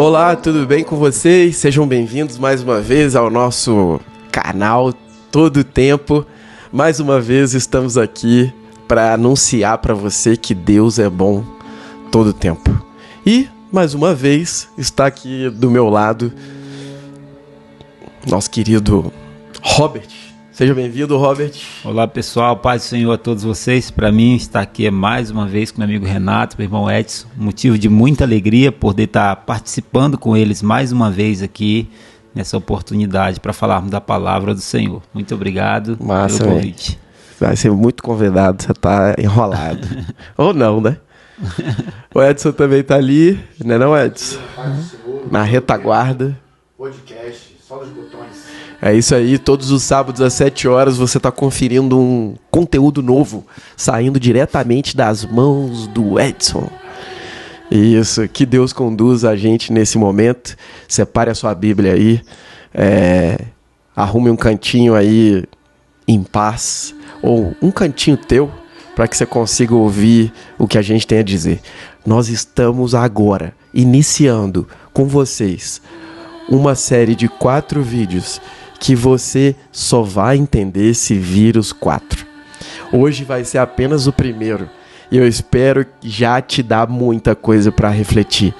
Olá, tudo bem com vocês? Sejam bem-vindos mais uma vez ao nosso canal Todo Tempo. Mais uma vez estamos aqui para anunciar para você que Deus é bom todo tempo. E, mais uma vez, está aqui do meu lado nosso querido Robert. Seja bem-vindo, Robert. Olá, pessoal. Paz do Senhor a todos vocês. Para mim, estar aqui mais uma vez com meu amigo Renato, meu irmão Edson. Motivo de muita alegria poder estar participando com eles mais uma vez aqui nessa oportunidade para falarmos da palavra do Senhor. Muito obrigado Massa, pelo convite. Vai ser muito convidado, você tá enrolado. Ou não, né? O Edson também tá ali, né não, Edson? Na retaguarda. Podcast, só dos botões. É isso aí, todos os sábados às 7 horas você está conferindo um conteúdo novo, saindo diretamente das mãos do Edson. Isso, que Deus conduza a gente nesse momento. Separe a sua Bíblia aí, arrume um cantinho aí em paz, ou um cantinho teu, para que você consiga ouvir o que a gente tem a dizer. Nós estamos agora iniciando com vocês uma série de 4 vídeos que você só vai entender se vir os 4. Hoje vai ser apenas o primeiro e eu espero já te dar muita coisa para refletir.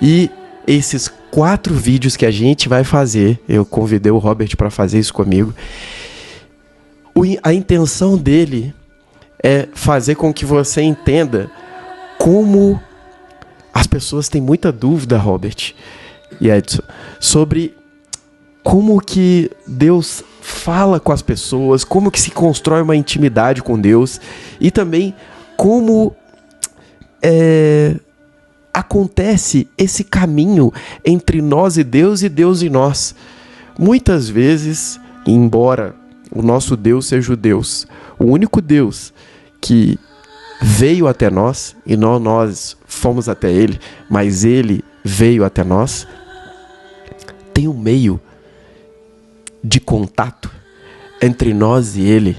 E esses 4 vídeos que a gente vai fazer, eu convidei o Robert para fazer isso comigo. A intenção dele é fazer com que você entenda como as pessoas têm muita dúvida, Robert e Edson, sobre como que Deus fala com as pessoas, como que se constrói uma intimidade com Deus e também como acontece esse caminho entre nós e Deus e nós. Muitas vezes, embora o nosso Deus seja o Deus, o único Deus que veio até nós e não nós fomos até Ele, mas Ele veio até nós, tem um meio de contato entre nós e Ele,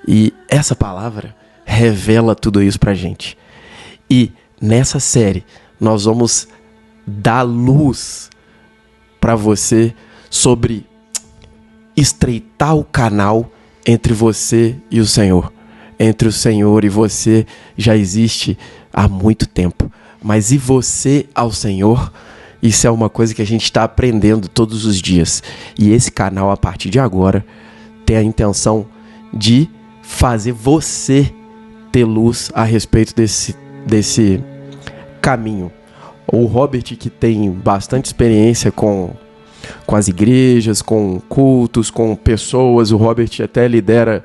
e essa palavra revela tudo isso pra gente. E nessa série nós vamos dar luz para você sobre estreitar o canal entre você e o Senhor. Entre o Senhor e você já existe há muito tempo, mas e você ao Senhor? Isso é uma coisa que a gente está aprendendo todos os dias. E esse canal, a partir de agora, tem a intenção de fazer você ter luz a respeito desse caminho. O Robert, que tem bastante experiência com as igrejas, com cultos, com pessoas, o Robert até lidera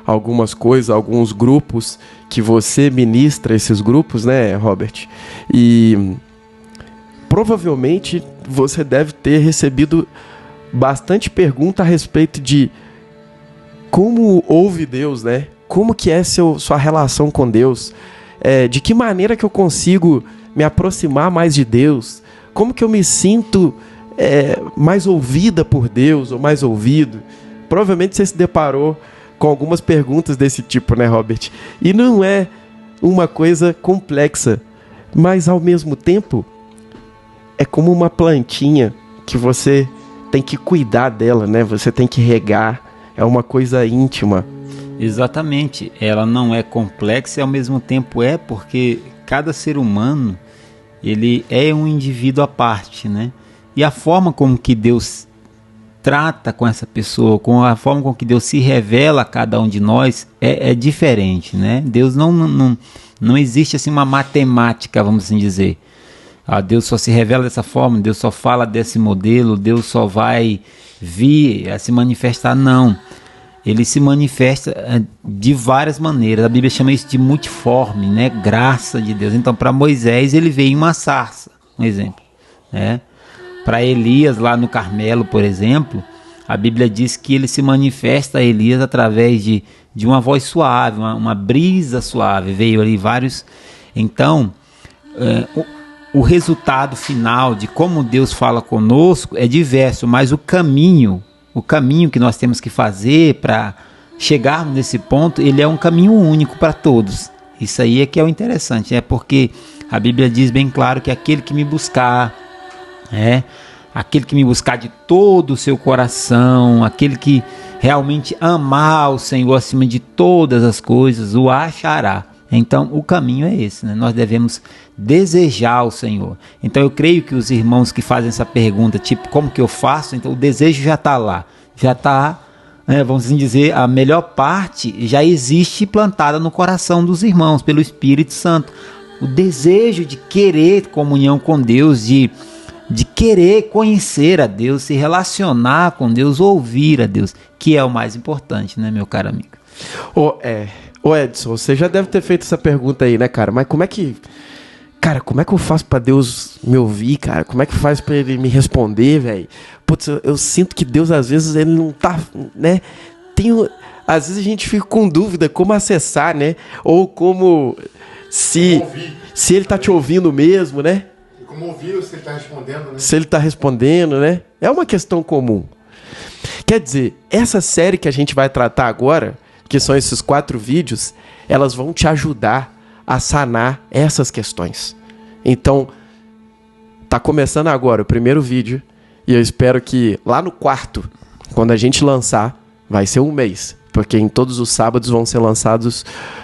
algumas coisas, alguns grupos que você ministra esses grupos, né, Robert? E provavelmente você deve ter recebido bastante pergunta a respeito de como ouve Deus, né? Como que é sua relação com Deus? De que maneira que eu consigo me aproximar mais de Deus? Como que eu me sinto mais ouvida por Deus ou mais ouvido? Provavelmente você se deparou com algumas perguntas desse tipo, né, Robert? E não é uma coisa complexa, mas ao mesmo tempo é como uma plantinha que você tem que cuidar dela, né? Você tem que regar. É uma coisa íntima. Exatamente. Ela não é complexa e ao mesmo tempo porque cada ser humano ele é um indivíduo à parte, né? E a forma como que Deus trata com essa pessoa, com a forma com que Deus se revela a cada um de nós é diferente, né? Deus não existe assim uma matemática, vamos assim dizer. Deus só se revela dessa forma, Deus só fala desse modelo, Deus só vai vir a se manifestar. Não, Ele se manifesta de várias maneiras. A Bíblia chama isso de multiforme, né? Graça de Deus. Então, para Moisés, ele veio em uma sarça, um exemplo, né? Para Elias, lá no Carmelo, por exemplo, a Bíblia diz que ele se manifesta a Elias através de uma voz suave, uma brisa suave. Veio ali vários. Então, o resultado final de como Deus fala conosco é diverso, mas o caminho que nós temos que fazer para chegarmos nesse ponto, ele é um caminho único para todos. Isso aí é que é o interessante, porque a Bíblia diz bem claro que aquele que me buscar Aquele que me buscar de todo o seu coração, aquele que realmente amar o Senhor acima de todas as coisas, o achará. Então o caminho é esse, né? Nós devemos desejar o Senhor. Então eu creio que os irmãos que fazem essa pergunta, tipo, como que eu faço? Então o desejo já está lá, já está, vamos assim dizer, a melhor parte já existe plantada no coração dos irmãos pelo Espírito Santo. O desejo de querer comunhão com Deus, de querer conhecer a Deus, se relacionar com Deus, ouvir a Deus, que é o mais importante, né, meu caro amigo? Ô Edson, você já deve ter feito essa pergunta aí, né, cara? Mas como é que eu faço pra Deus me ouvir, cara? Como é que faz pra ele me responder, velho? Putz, eu sinto que Deus, às vezes, ele não tá, né? Às vezes a gente fica com dúvida como acessar, né? Ou como se ele tá te ouvindo mesmo, né? Como ouvir se ele está respondendo, né? Se ele está respondendo, né? É uma questão comum. Quer dizer, essa série que a gente vai tratar agora, que são esses 4 vídeos, elas vão te ajudar a sanar essas questões. Então, tá começando agora o primeiro vídeo, e eu espero que lá no 4º, quando a gente lançar, vai ser 1 mês, porque em todos os sábados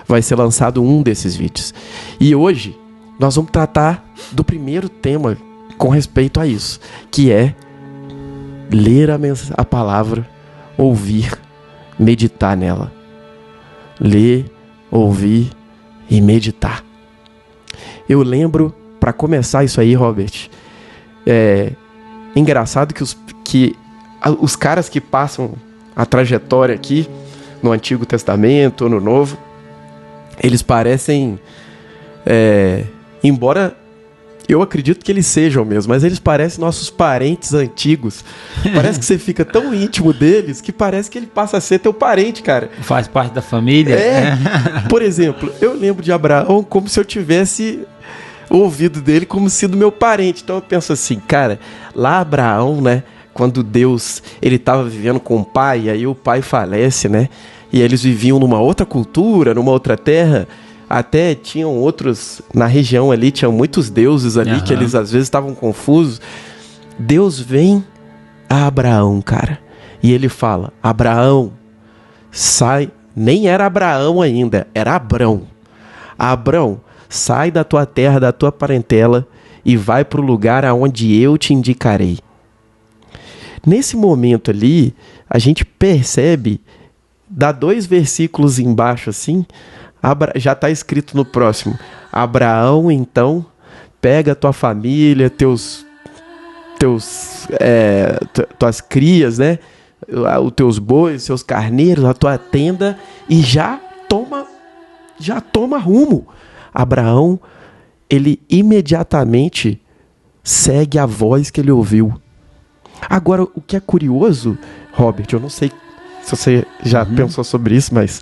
vai ser lançado um desses vídeos. E hoje nós vamos tratar do primeiro tema com respeito a isso, que é ler a palavra, ouvir, meditar nela. Ler, ouvir e meditar. Eu lembro, para começar isso aí, Robert, engraçado que os caras que passam a trajetória aqui no Antigo Testamento ou no Novo, eles parecem... embora eu acredito que eles sejam mesmo, mas eles parecem nossos parentes antigos. Parece que você fica tão íntimo deles que parece que ele passa a ser teu parente, cara. Faz parte da família. Por exemplo, eu lembro de Abraão como se eu tivesse ouvido dele como sendo meu parente. Então eu penso assim, cara, lá Abraão, né, quando Deus, ele estava vivendo com o pai, aí o pai falece, né, e eles viviam numa outra cultura, numa outra terra. Até tinham outros, na região ali, tinham muitos deuses ali, que eles às vezes estavam confusos. Deus vem a Abraão, cara, e ele fala, Abraão, sai, nem era Abraão ainda, era Abrão. Abrão, sai da tua terra, da tua parentela, e vai para o lugar aonde eu te indicarei. Nesse momento ali, a gente percebe, dá 2 versículos embaixo assim, já está escrito no próximo. Abraão, então, pega a tua família, tuas crias, né? Os teus bois, seus carneiros, a tua tenda, e já toma rumo. Abraão, ele imediatamente segue a voz que ele ouviu. Agora, o que é curioso, Robert, eu não sei se você já pensou sobre isso, mas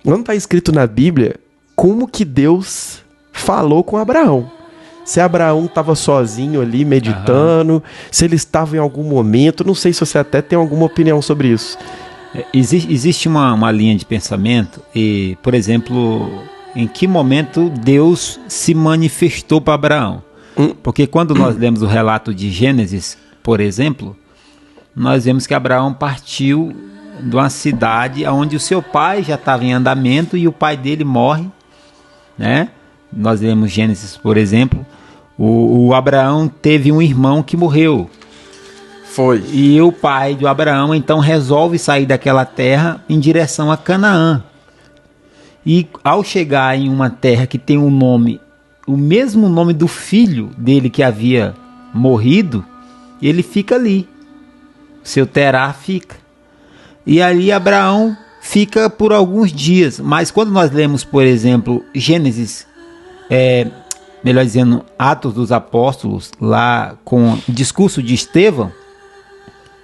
não está escrito na Bíblia como que Deus falou com Abraão. Se Abraão estava sozinho ali meditando, se ele estava em algum momento, não sei se você até tem alguma opinião sobre isso. Existe uma linha de pensamento, e, por exemplo, em que momento Deus se manifestou para Abraão? Porque quando nós lemos o relato de Gênesis, por exemplo, nós vemos que Abraão partiu de uma cidade onde o seu pai já estava em andamento e o pai dele morre, né? Nós lemos Gênesis, por exemplo, o Abraão teve um irmão que morreu. Foi. E o pai do Abraão então resolve sair daquela terra em direção a Canaã. E ao chegar em uma terra que tem um nome, o mesmo nome do filho dele que havia morrido, ele fica ali. Seu Terá fica. E ali Abraão fica por alguns dias. Mas quando nós lemos, por exemplo, Gênesis, melhor dizendo, Atos dos Apóstolos, lá com o discurso de Estevão,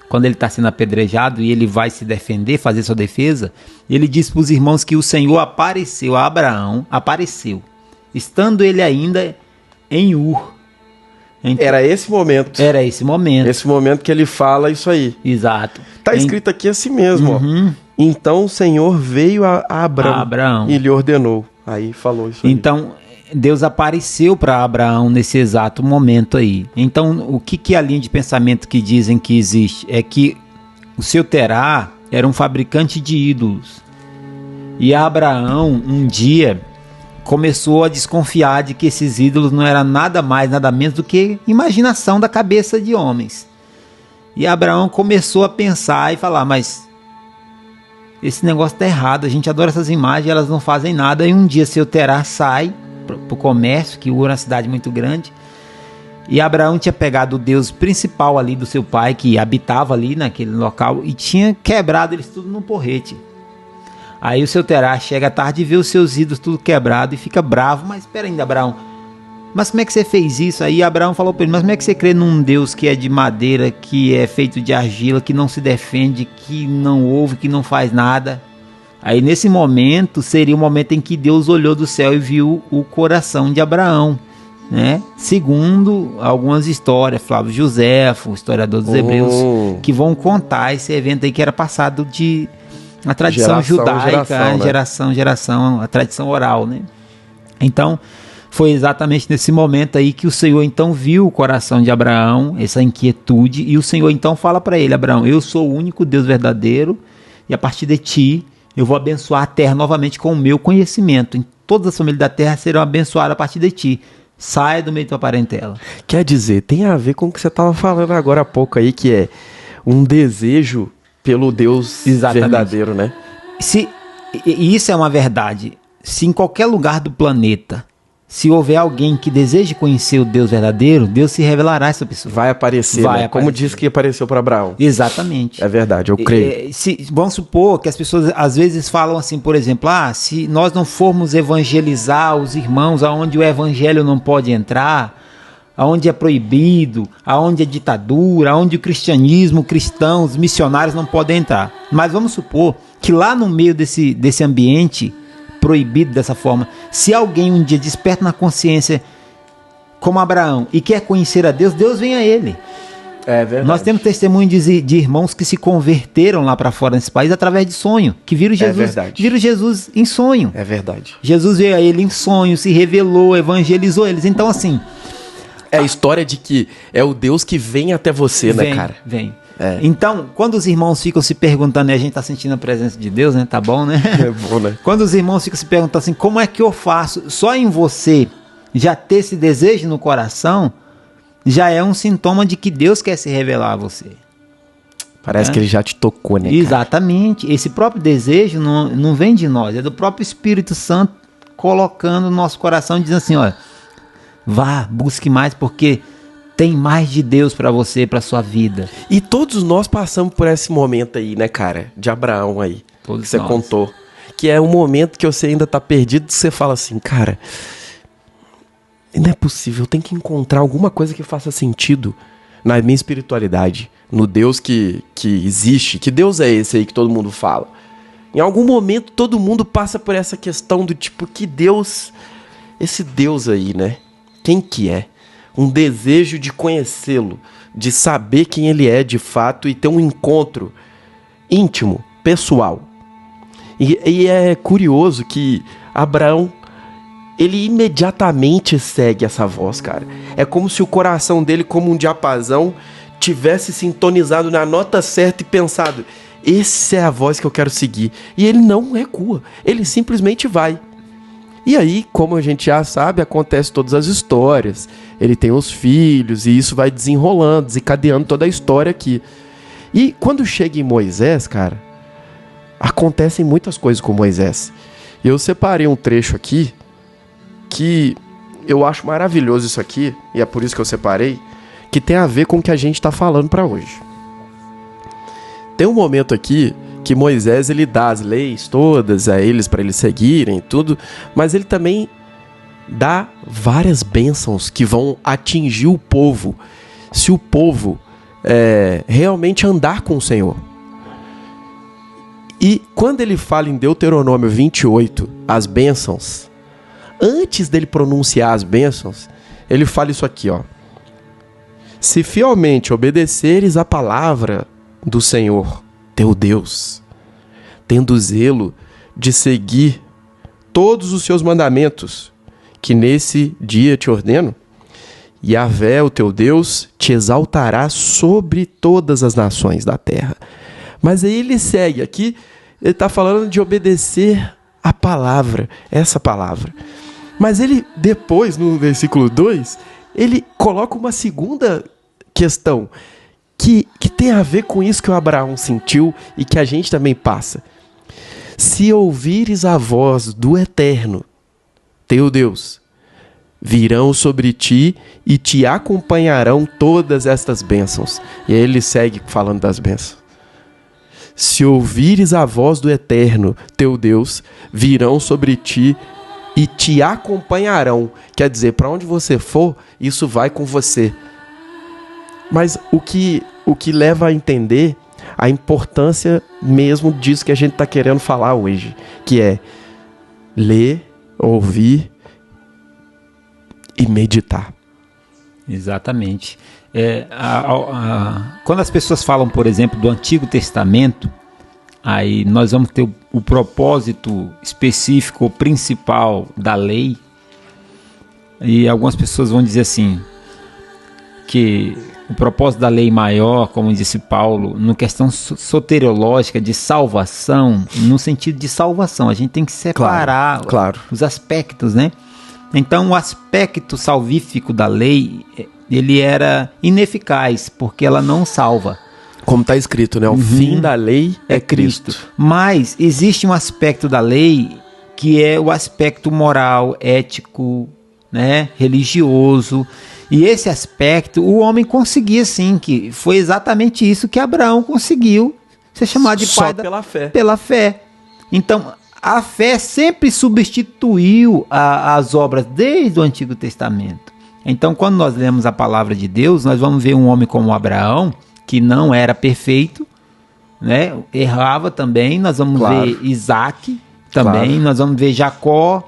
quando ele está sendo apedrejado e ele vai se defender, fazer sua defesa, ele diz para os irmãos que o Senhor apareceu a Abraão, estando ele ainda em Ur. Então, era esse momento. Era esse momento. Esse momento que ele fala isso aí. Exato. Está escrito aqui assim mesmo. Ó. Então o Senhor veio a Abraão e lhe ordenou. Aí falou isso aí. Então, Deus apareceu para Abraão nesse exato momento aí. Então, o que é a linha de pensamento que dizem que existe? É que o seu Terá era um fabricante de ídolos. E Abraão, um dia, começou a desconfiar de que esses ídolos não eram nada mais, nada menos do que imaginação da cabeça de homens. E Abraão começou a pensar e falar, mas esse negócio está errado, a gente adora essas imagens, elas não fazem nada. E um dia seu Terá sai para o comércio, que Ur é uma cidade muito grande, e Abraão tinha pegado o Deus principal ali do seu pai, que habitava ali naquele local, e tinha quebrado eles tudo num porrete. Aí o seu Terá chega à tarde e vê os seus ídolos tudo quebrado e fica bravo. Mas espera ainda, Abraão, mas como é que você fez isso? Aí Abraão falou para ele, mas como é que você crê num Deus que é de madeira, que é feito de argila, que não se defende, que não ouve, que não faz nada? Aí nesse momento seria o momento em que Deus olhou do céu e viu o coração de Abraão, né? Segundo algumas histórias, Flávio Joséfo, historiador dos Hebreus, que vão contar esse evento aí que era passado de a tradição judaica, geração, a tradição oral, né? Então, foi exatamente nesse momento aí que o Senhor então viu o coração de Abraão, essa inquietude, e o Senhor então fala para ele, Abraão, eu sou o único Deus verdadeiro, e a partir de ti, eu vou abençoar a terra novamente com o meu conhecimento. Em todas as famílias da terra serão abençoadas a partir de ti. Saia do meio da tua parentela. Quer dizer, tem a ver com o que você estava falando agora há pouco aí, que é um desejo pelo Deus verdadeiro, né? E isso é uma verdade. Se em qualquer lugar do planeta, se houver alguém que deseje conhecer o Deus verdadeiro, Deus se revelará a essa pessoa. Vai aparecer, né? Como disse que apareceu para Abraão. Exatamente. É verdade, eu creio. Vamos supor que as pessoas às vezes falam assim, por exemplo, se nós não formos evangelizar os irmãos aonde o evangelho não pode entrar, aonde é proibido, aonde é ditadura, aonde o cristianismo, cristãos, os missionários não podem entrar. Mas vamos supor que lá no meio desse ambiente proibido dessa forma, se alguém um dia desperta na consciência como Abraão e quer conhecer a Deus, Deus vem a ele. É verdade. Nós temos testemunho de irmãos que se converteram lá para fora nesse país através de sonho, que viram Jesus em sonho. É verdade. Jesus veio a ele em sonho, se revelou, evangelizou eles. Então assim, é a história de que é o Deus que vem até você, né, cara? Vem. É. Então, quando os irmãos ficam se perguntando, e a gente está sentindo a presença de Deus, né? Tá bom, né? É bom, né? Quando os irmãos ficam se perguntando assim, como é que eu faço? Só em você já ter esse desejo no coração, já é um sintoma de que Deus quer se revelar a você. Parece que ele já te tocou, né, cara? Exatamente. Esse próprio desejo não vem de nós, é do próprio Espírito Santo colocando no nosso coração, dizendo assim, olha, vá, busque mais, porque tem mais de Deus pra você, pra sua vida. E todos nós passamos por esse momento aí, né, cara? De Abraão aí. Todos que você nós. Contou. Que é um momento que você ainda tá perdido, que você fala assim, cara, não é possível, eu tenho que encontrar alguma coisa que faça sentido na minha espiritualidade, no Deus que existe. Que Deus é esse aí que todo mundo fala? Em algum momento todo mundo passa por essa questão do tipo, que Deus, esse Deus aí, né? Quem que é? Um desejo de conhecê-lo, de saber quem ele é de fato e ter um encontro íntimo, pessoal. E é curioso que Abraão, ele imediatamente segue essa voz, cara. É como se o coração dele, como um diapasão, tivesse sintonizado na nota certa e pensado, essa é a voz que eu quero seguir. E ele não recua, ele simplesmente vai. E aí, como a gente já sabe, acontece todas as histórias. Ele tem os filhos e isso vai desenrolando, desencadeando toda a história aqui. E quando chega em Moisés, cara, acontecem muitas coisas com Moisés. Eu separei um trecho aqui que eu acho maravilhoso isso aqui, e é por isso que eu separei, que tem a ver com o que a gente está falando para hoje. Tem um momento aqui que Moisés ele dá as leis todas a eles para eles seguirem tudo, mas ele também dá várias bênçãos que vão atingir o povo, se o povo realmente andar com o Senhor. E quando ele fala em Deuteronômio 28, as bênçãos, antes dele pronunciar as bênçãos, ele fala isso aqui, ó. Se fielmente obedeceres a palavra do Senhor, teu Deus, tendo zelo de seguir todos os seus mandamentos, que nesse dia te ordeno, Yahvé, o teu Deus, te exaltará sobre todas as nações da terra. Mas aí ele segue aqui, ele está falando de obedecer a palavra, essa palavra. Mas ele depois, no versículo 2, ele coloca uma segunda questão que tem a ver com isso que o Abraão sentiu e que a gente também passa. Se ouvires a voz do Eterno, teu Deus, virão sobre ti e te acompanharão todas estas bênçãos. E aí ele segue falando das bênçãos. Se ouvires a voz do Eterno, teu Deus, virão sobre ti e te acompanharão. Quer dizer, para onde você for, isso vai com você. Mas o que leva a entender a importância mesmo disso que a gente está querendo falar hoje, que é ler, ouvir e meditar. Exatamente. Quando as pessoas falam, por exemplo, do Antigo Testamento, aí nós vamos ter o propósito específico, principal da lei, e algumas pessoas vão dizer assim, que o propósito da lei maior, como disse Paulo, na questão soteriológica de salvação, no sentido de salvação, a gente tem que separar claro. Os aspectos, né? Então, o aspecto salvífico da lei, ele era ineficaz, porque ela não salva. Como está escrito, né? O fim da lei é Cristo. Mas existe um aspecto da lei que é o aspecto moral, ético, né? Religioso. E esse aspecto, o homem conseguia sim, que foi exatamente isso que Abraão conseguiu ser chamado de pai pela fé. Pela fé. Então, a fé sempre substituiu as obras desde o Antigo Testamento. Então, quando nós lemos a palavra de Deus, nós vamos ver um homem como Abraão, que não era perfeito, né? Errava também. Nós vamos ver Isaac também, nós vamos ver Jacó,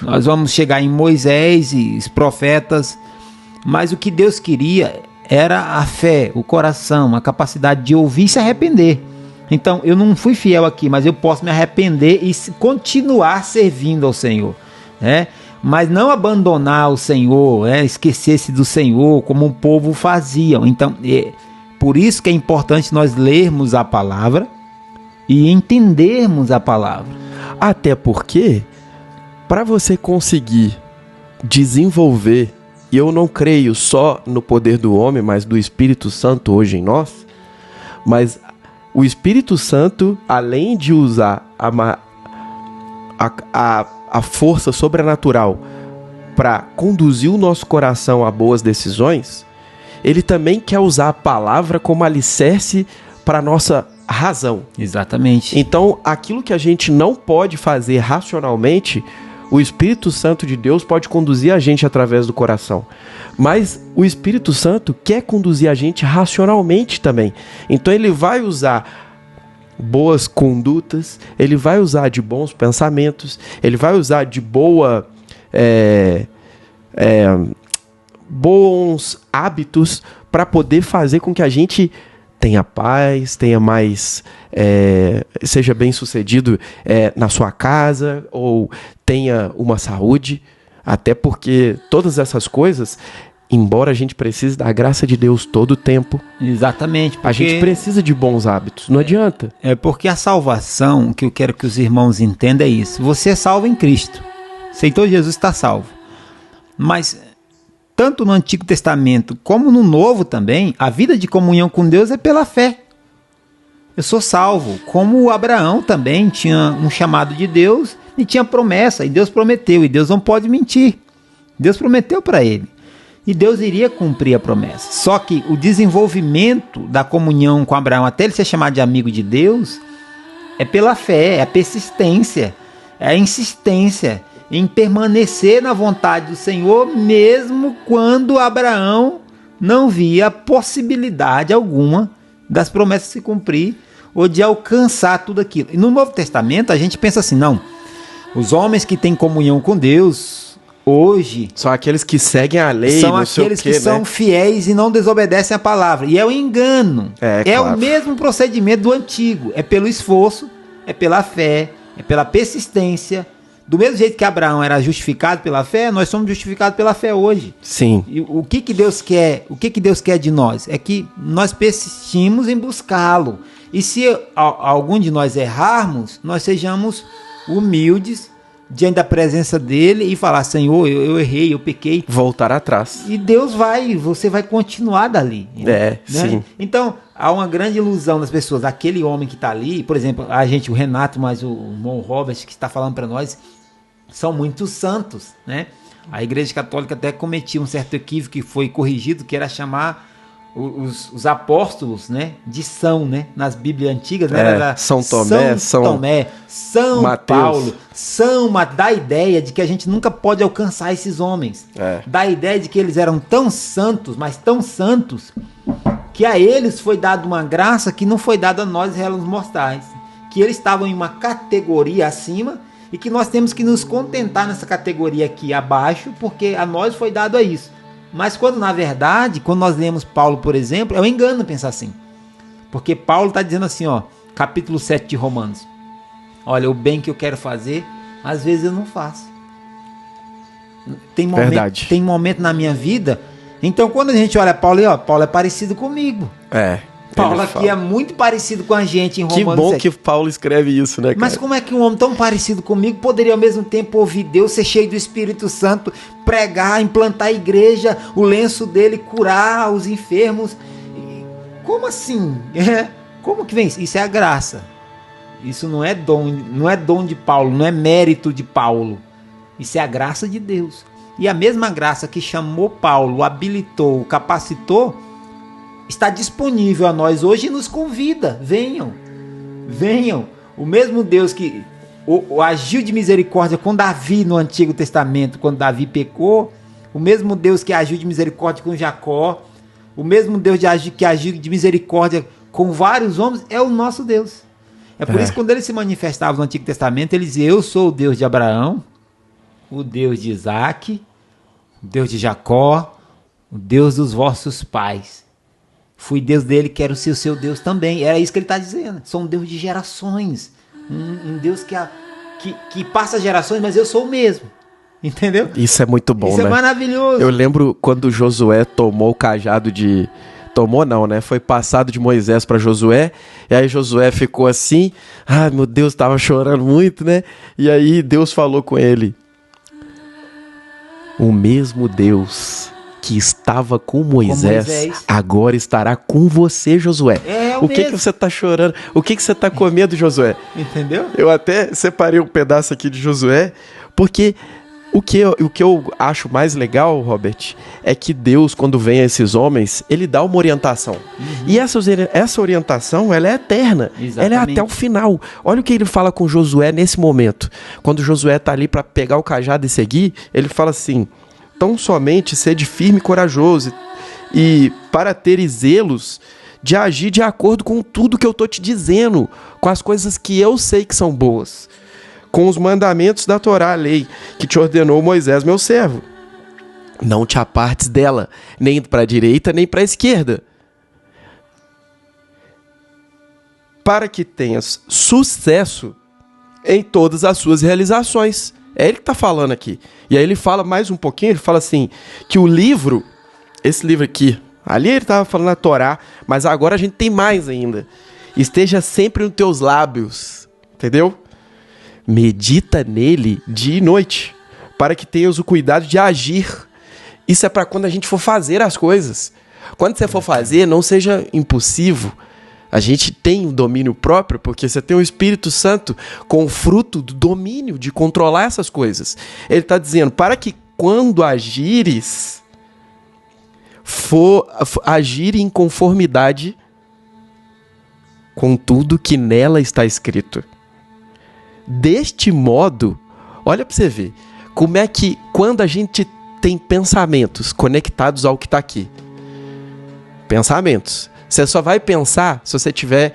nós vamos chegar em Moisés e os profetas. Mas o que Deus queria era a fé, o coração, a capacidade de ouvir e se arrepender. Então, eu não fui fiel aqui, mas eu posso me arrepender e continuar servindo ao Senhor, né? Mas não abandonar o Senhor, esquecer-se do Senhor, como o povo fazia. Então, por isso que é importante nós lermos a palavra e entendermos a palavra. Até porque, para você conseguir desenvolver, e eu não creio só no poder do homem, mas do Espírito Santo hoje em nós, mas o Espírito Santo, além de usar a força sobrenatural para conduzir o nosso coração a boas decisões, ele também quer usar a palavra como alicerce para a nossa razão. Exatamente. Então, aquilo que a gente não pode fazer racionalmente, o Espírito Santo de Deus pode conduzir a gente através do coração. Mas o Espírito Santo quer conduzir a gente racionalmente também. Então ele vai usar boas condutas, ele vai usar de bons pensamentos, ele vai usar de bons hábitos para poder fazer com que a gente tenha paz, tenha mais, seja bem sucedido na sua casa, ou tenha uma saúde, até porque todas essas coisas, embora a gente precise da graça de Deus todo o tempo, exatamente, a gente precisa de bons hábitos, não adianta. É porque a salvação, que eu quero que os irmãos entendam é isso, você é salvo em Cristo, aceitou Jesus, está salvo, mas tanto no Antigo Testamento como no Novo também, a vida de comunhão com Deus é pela fé. Eu sou salvo, como Abraão também tinha um chamado de Deus e tinha promessa, e Deus prometeu, e Deus não pode mentir. Deus prometeu para ele, e Deus iria cumprir a promessa. Só que o desenvolvimento da comunhão com Abraão, até ele ser chamado de amigo de Deus, é pela fé, é a persistência, é a insistência em permanecer na vontade do Senhor, mesmo quando Abraão não via possibilidade alguma das promessas se cumprir ou de alcançar tudo aquilo. E no Novo Testamento a gente pensa assim, não, os homens que têm comunhão com Deus hoje são aqueles que seguem a lei, são aqueles que são fiéis e não desobedecem a palavra. E é o engano, claro. O mesmo procedimento do antigo, é pelo esforço, é pela fé, é pela persistência, Do mesmo jeito que Abraão era justificado pela fé, nós somos justificados pela fé hoje. Sim. E o que Deus quer? O que Deus quer de nós? É que nós persistimos em buscá-lo. E se algum de nós errarmos, nós sejamos humildes diante da presença dele e falar: Senhor, eu errei, eu pequei. Voltar atrás. E você vai continuar dali. Né? Sim. Então, há uma grande ilusão das pessoas. Aquele homem que está ali, por exemplo, o Renato, mas o irmão Robert, que está falando para nós, são muitos santos, né? A Igreja Católica até cometia um certo equívoco que foi corrigido, que era chamar os apóstolos, né, de São, né, nas Bíblias antigas, né, era São Tomé, São Mateus. Paulo, dá a ideia de que a gente nunca pode alcançar esses homens, dá a ideia de que eles eram tão santos, mas tão santos, que a eles foi dada uma graça que não foi dada a nós, réus mortais, que eles estavam em uma categoria acima e que nós temos que nos contentar nessa categoria aqui abaixo, porque a nós foi dado a isso. Mas quando, na verdade, quando nós lemos Paulo, por exemplo, é um engano pensar assim. Porque Paulo está dizendo assim, ó, capítulo 7 de Romanos. Olha, o bem que eu quero fazer, às vezes eu não faço. Tem momento na minha vida. Então, quando a gente olha Paulo, Paulo é parecido comigo. Paulo aqui é muito parecido com a gente em Romanos 7. Que bom que Paulo escreve isso, né, cara? Mas como é que um homem tão parecido comigo poderia ao mesmo tempo ouvir Deus, ser cheio do Espírito Santo, pregar, implantar a igreja, o lenço dele, curar os enfermos? Como assim? Como que vem isso? Isso é a graça. Isso não é dom de Paulo, não é mérito de Paulo. Isso é a graça de Deus. E a mesma graça que chamou Paulo, habilitou, capacitou, está disponível a nós hoje e nos convida. Venham. O mesmo Deus que agiu de misericórdia com Davi no Antigo Testamento, quando Davi pecou, o mesmo Deus que agiu de misericórdia com Jacó, o mesmo Deus que agiu de misericórdia com vários homens, é o nosso Deus. É por isso que quando ele se manifestava no Antigo Testamento, ele dizia: eu sou o Deus de Abraão, o Deus de Isaac, o Deus de Jacó, o Deus dos vossos pais. Fui Deus dele, quero ser o seu Deus também. Era isso que ele está dizendo. Sou um Deus de gerações. Um Deus que passa gerações, mas eu sou o mesmo. Entendeu? Isso é muito bom, isso, né? Isso é maravilhoso. Eu lembro quando Josué tomou o cajado de... Tomou não, né? Foi passado de Moisés para Josué. E aí Josué ficou assim. Ah, meu Deus, estava chorando muito, né? E aí Deus falou com ele: o mesmo Deus que estava com Moisés, agora estará com você, Josué. O que você está chorando? O que você está com medo, Josué? Entendeu? Eu até separei um pedaço aqui de Josué, porque o que eu acho mais legal, Robert, é que Deus, quando vem a esses homens, ele dá uma orientação. E essa orientação, ela é eterna. Exatamente. Ela é até o final. Olha o que ele fala com Josué nesse momento. Quando Josué está ali para pegar o cajado e seguir, ele fala assim: tão somente sede firme e corajoso, e para teres zelos de agir de acordo com tudo que eu estou te dizendo, com as coisas que eu sei que são boas, com os mandamentos da Torá, a lei, que te ordenou Moisés, meu servo. Não te apartes dela, nem para a direita, nem para a esquerda, para que tenhas sucesso em todas as suas realizações. É ele que está falando aqui. E aí ele fala mais um pouquinho, ele fala assim, que o livro, esse livro aqui, ali ele estava falando a Torá, mas agora a gente tem mais ainda. Esteja sempre nos teus lábios, entendeu? Medita nele dia e noite, para que tenhas o cuidado de agir. Isso é para quando a gente for fazer as coisas. Quando você for fazer, não seja impulsivo. A gente tem um domínio próprio, porque você tem o Espírito Santo com o fruto do domínio, de controlar essas coisas. Ele está dizendo, para que quando agires, agir em conformidade com tudo que nela está escrito. Deste modo, olha para você ver, como é que quando a gente tem pensamentos conectados ao que está aqui. Pensamentos. Você só vai pensar se você tiver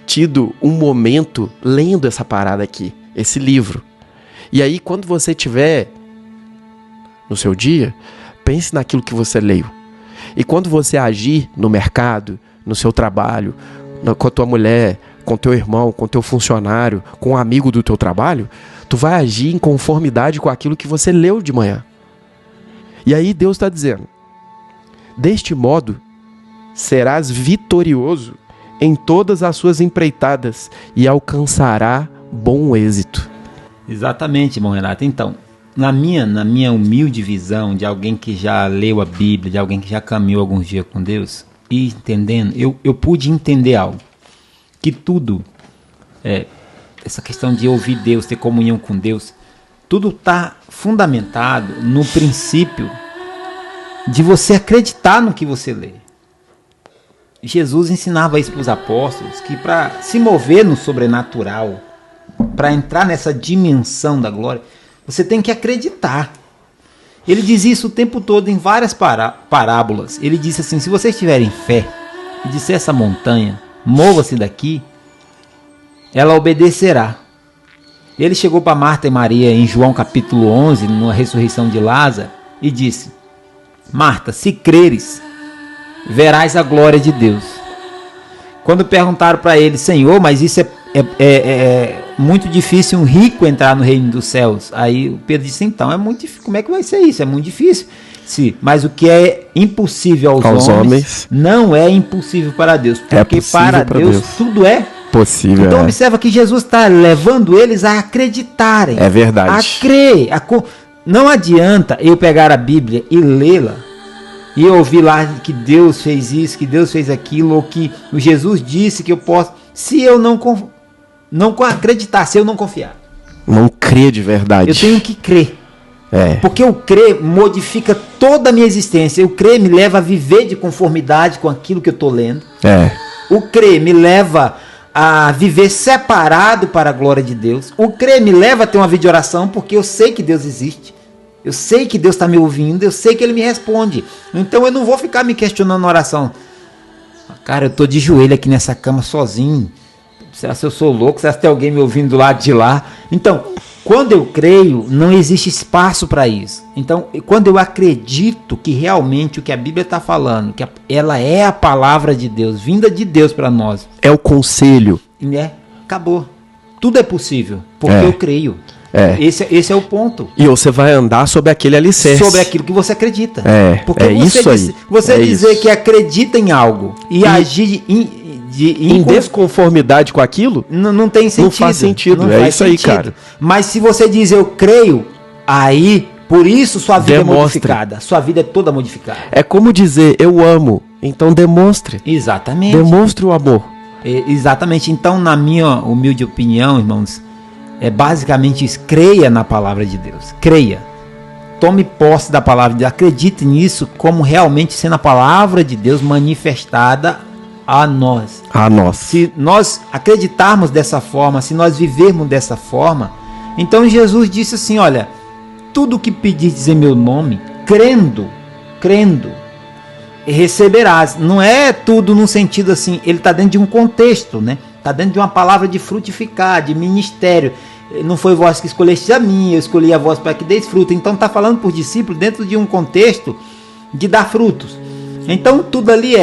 tido um momento lendo essa parada aqui, esse livro. E aí, quando você tiver no seu dia, pense naquilo que você leu. E quando você agir no mercado, no seu trabalho, com a tua mulher, com teu irmão, com teu funcionário, com um amigo do teu trabalho, Tu vai agir em conformidade com aquilo que você leu de manhã. E aí Deus está dizendo: deste modo, serás vitorioso em todas as suas empreitadas e alcançará bom êxito. Exatamente, irmão Renato. Então, na minha humilde visão de alguém que já leu a Bíblia, de alguém que já caminhou alguns dias com Deus, e entendendo, eu pude entender algo. Que tudo, essa questão de ouvir Deus, ter comunhão com Deus, tudo está fundamentado no princípio de você acreditar no que você lê. Jesus ensinava isso para os apóstolos, que para se mover no sobrenatural, para entrar nessa dimensão da glória, você tem que acreditar. Ele diz isso o tempo todo em várias parábolas. Ele disse assim: se vocês tiverem fé e disser essa montanha, mova-se daqui, ela obedecerá. Ele chegou para Marta e Maria em João capítulo 11, na ressurreição de Lázaro, e disse: Marta, se creres, verás a glória de Deus. Quando perguntaram para ele: Senhor, mas isso é muito difícil um rico entrar no reino dos céus. Aí o Pedro disse: então, é muito difícil. Como é que vai ser isso? É muito difícil. Sim, mas o que é impossível aos homens não é impossível para Deus. Porque para Deus tudo é possível. Então observa que Jesus está levando eles a acreditarem. É verdade. A crer. Não adianta eu pegar a Bíblia e lê-la e ouvir lá que Deus fez isso, que Deus fez aquilo, ou que o Jesus disse que eu posso, se eu não acreditar, se eu não confiar. Não crer de verdade. Eu tenho que crer. Porque o crer modifica toda a minha existência. O crer me leva a viver de conformidade com aquilo que eu estou lendo. O crer me leva a viver separado para a glória de Deus. O crer me leva a ter uma vida de oração, porque eu sei que Deus existe. Eu sei que Deus está me ouvindo, eu sei que Ele me responde. Então eu não vou ficar me questionando na oração. Cara, eu estou de joelho aqui nessa cama sozinho. Será que eu sou louco? Será que tem alguém me ouvindo do lado de lá? Então, quando eu creio, não existe espaço para isso. Então, quando eu acredito que realmente o que a Bíblia está falando, que ela é a palavra de Deus, vinda de Deus para nós. É o conselho. Acabou. Tudo é possível, porque eu creio. Esse é o ponto. E você vai andar sobre aquele alicerce. Sobre aquilo que você acredita. Porque isso aí. Você dizer que acredita em algo e agir em desconformidade com aquilo, não tem sentido. Não faz sentido. Não faz sentido. Aí, cara. Mas se você diz eu creio, aí, por isso sua vida é modificada. Sua vida é toda modificada. É como dizer eu amo. Então demonstre. Exatamente. Demonstre o amor. Exatamente. Então, na minha humilde opinião, irmãos, é basicamente isso. Creia na palavra de Deus. Creia. Tome posse da palavra de Deus. Acredite nisso como realmente sendo a palavra de Deus manifestada a nós. Se nós acreditarmos dessa forma, se nós vivermos dessa forma, então Jesus disse assim: olha, tudo que pedires em meu nome, crendo, receberás. Não é tudo num sentido assim, ele está dentro de um contexto, né? Está dentro de uma palavra de frutificar, de ministério. Não foi vós que escolheste a mim, eu escolhi a vós para que deis fruto. Então está falando por discípulo dentro de um contexto de dar frutos. Então tudo ali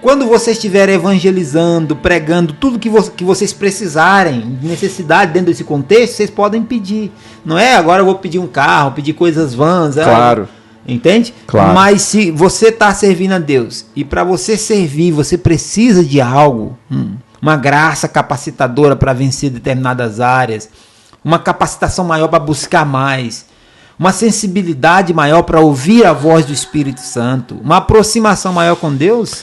quando você estiver evangelizando, pregando, tudo que vocês precisarem, necessidade dentro desse contexto, vocês podem pedir. Não é agora eu vou pedir um carro, pedir coisas vãs. Claro. Entende? Claro. Mas se você está servindo a Deus e para você servir, você precisa de algo, uma graça capacitadora para vencer determinadas áreas, uma capacitação maior para buscar mais, uma sensibilidade maior para ouvir a voz do Espírito Santo, uma aproximação maior com Deus,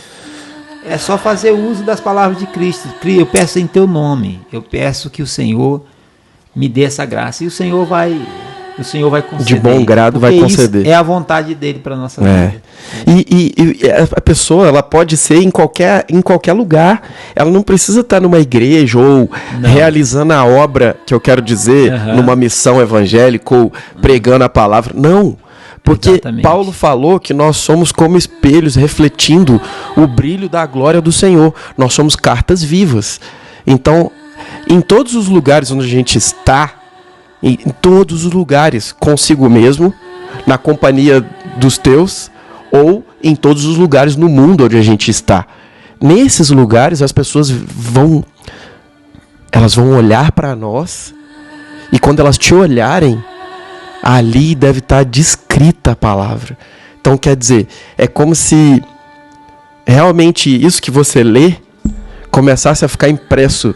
é só fazer uso das palavras de Cristo. Eu peço em teu nome, eu peço que o Senhor me dê essa graça e o Senhor vai conceder. De bom grado vai conceder. Isso é a vontade dele para nossa vida. E a pessoa, ela pode ser em qualquer lugar. Ela não precisa estar numa igreja ou realizando a obra, que eu quero dizer, numa missão evangélica ou pregando a palavra. Não. Porque exatamente. Paulo falou que nós somos como espelhos refletindo o brilho da glória do Senhor. Nós somos cartas vivas. Então, em todos os lugares onde a gente está, em todos os lugares, consigo mesmo, na companhia dos teus, ou em todos os lugares no mundo onde a gente está. Nesses lugares as pessoas vão olhar para nós E quando elas te olharem, ali deve estar descrita a palavra. Então quer dizer, é como se realmente isso que você lê começasse a ficar impresso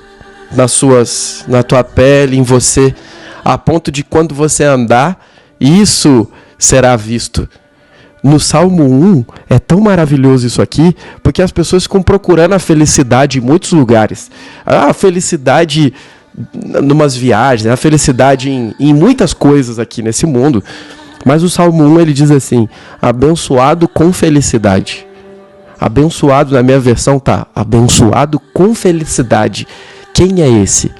na tua pele, em você, a ponto de quando você andar, isso será visto. No Salmo 1 é tão maravilhoso isso aqui, porque as pessoas ficam procurando a felicidade em muitos lugares. A felicidade numas viagens, a felicidade em muitas coisas aqui nesse mundo. Mas o Salmo 1 ele diz assim: abençoado com felicidade. Abençoado, na minha versão tá, abençoado com felicidade. Quem é esse?